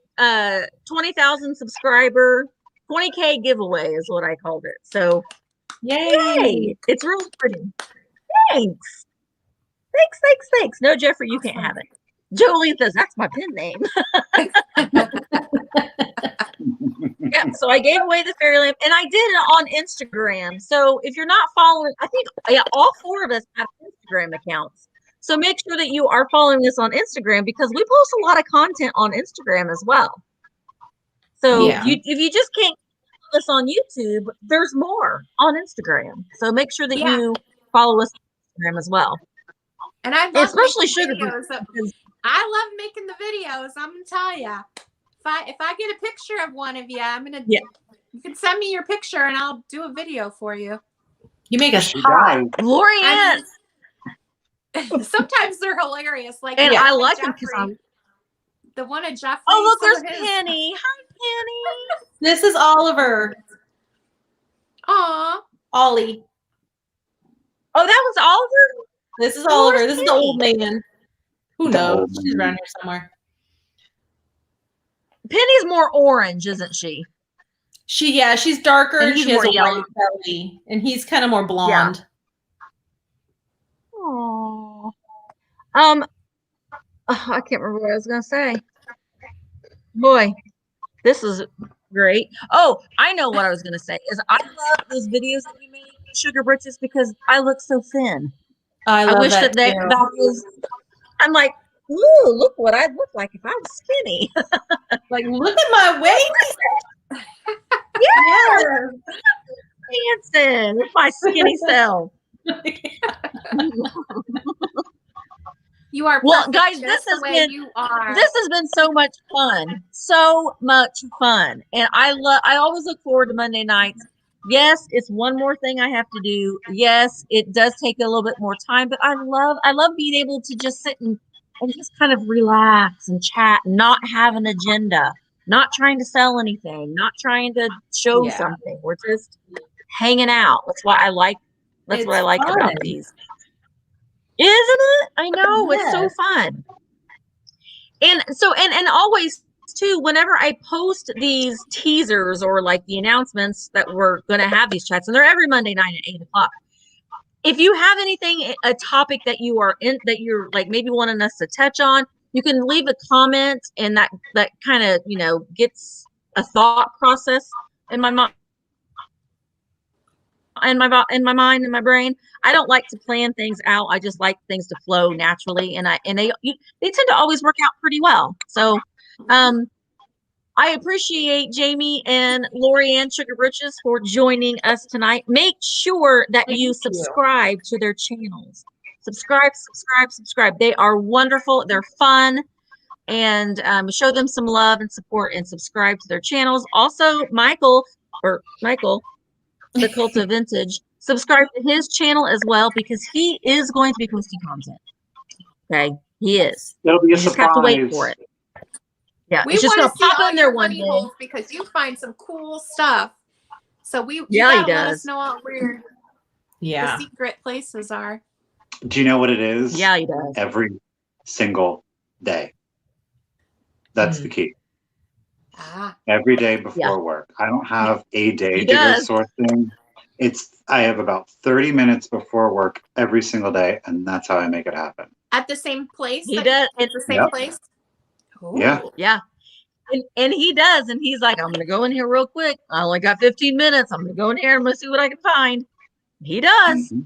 20,000 subscriber 20K giveaway is what I called it. So yay! It's really pretty. Thanks. Thanks. No, Jeffrey, you can't have it. Jolene says, that's my pen name. Yeah, so I gave away the fairy lamp, and I did it on Instagram. So if you're not following, I think all 4 of us have Instagram accounts. So make sure that you are following us on Instagram because we post a lot of content on Instagram as well. So if you just can't follow us on YouTube, there's more on Instagram. So make sure that you follow us on Instagram as well. And I love especially videos. I love making the videos. I'm gonna tell you, if I get a picture of one of you, I'm gonna you can send me your picture and I'll do a video for you. You make us hot, Lorianne. Sometimes they're hilarious. Like, and I like them because I'm the one of Jeffrey. Oh, look, there's Penny. Hi, Penny. This is Oliver. Aw. Ollie. Oh, that was Oliver? This is Oliver. This is the old man. Who knows? She's around here somewhere. Penny's more orange, isn't she? She's darker and she has a yellow white belly. And he's kind of more blonde. Aww. I can't remember what I was gonna say. Boy, this is great. Oh, I know what I was gonna say. Is I love those videos that you make, Sugarbritches, because I look so thin. I wish that was. I'm like, ooh, look what I'd look like if I was skinny. Like, look at my waist. Yeah, dancing with my skinny self. You are well, guys. This has been so much fun, and I always look forward to Monday nights. Yes, it's one more thing I have to do. Yes, it does take a little bit more time, but I love being able to just sit and just kind of relax and chat, not have an agenda, not trying to sell anything, not trying to show something. We're just hanging out. That's what I like. That's what I like about these. Isn't it? I know. It's so fun. And so, and always too, whenever I post these teasers or like the announcements that we're going to have these chats, and they're every Monday night at 8:00. If you have anything, a topic that you're like maybe wanting us to touch on, you can leave a comment, and that kind of, gets a thought process in my mind. In my mind, in my brain. I don't like to plan things out. I just like things to flow naturally, and they tend to always work out pretty well. So, I appreciate Jamie and Lorianne Sugarbritches for joining us tonight. Make sure that you subscribe to their channels. Subscribe. They are wonderful. They're fun, and show them some love and support, and subscribe to their channels. Also, Michael, the Cult of Vintage, subscribe to his channel as well, because he is going to be posting content. Okay, he is. It'll be a you just have to wait for it. Yeah, we it's just gonna pop in there one day because you find some cool stuff. So you he gotta does. let us know where the secret places are. Do you know what it is? Yeah, he does. Every single day. That's the key. Every day before work. I don't have a day to go sourcing. I have about 30 minutes before work every single day, and that's how I make it happen. At the same place? He does. It's the same place? Ooh. Yeah. And he does. And he's like, I'm going to go in here real quick. I only got 15 minutes. I'm going to go in here and I'm going to see what I can find. He does. Mm-hmm.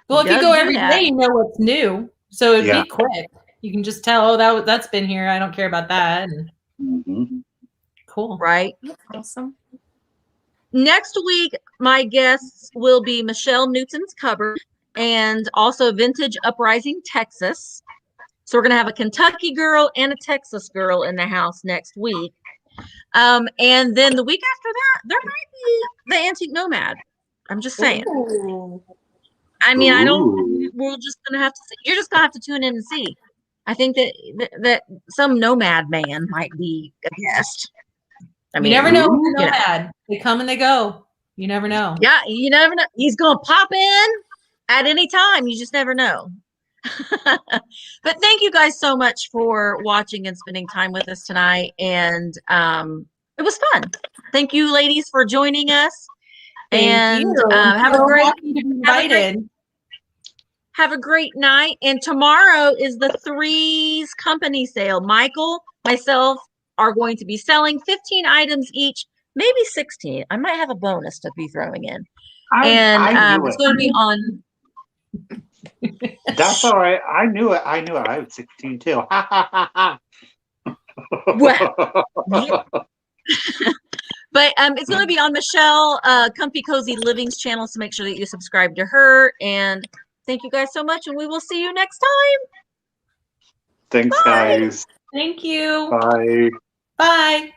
Well, if you go every day, you know what's new. So it'd be quick. You can just tell, that's been here. I don't care about that. And cool. Right. That's awesome. Next week, my guests will be Michelle Newton's Cupboard and also Vintage Uprising Texas. So we're going to have a Kentucky girl and a Texas girl in the house next week. And then the week after that, there might be the Antique Nomad. I'm just saying. Ooh. I mean, we're just going to have to see. You're just going to have to tune in and see. I think that some nomad man might be a guest. I mean, you never know who's a nomad. They come and they go. You never know. Yeah, you never know. He's going to pop in at any time. You just never know. But thank you guys so much for watching and spending time with us tonight. And it was fun. Thank you, ladies, for joining us. Thank you. Have a great invited. Have a great night. And tomorrow is the Threes company sale. Michael, myself are going to be selling 15 items each, maybe 16. I might have a bonus to be throwing in. I knew It's it. going to be on. That's all right. I knew it. I was 16 too. Well, yeah. But it's going to be on Michelle Comfy Cozy Living's channel, so make sure that you subscribe to her. And thank you guys so much, and we will see you next time. Thanks, Bye. guys. Thank you. Bye. Bye.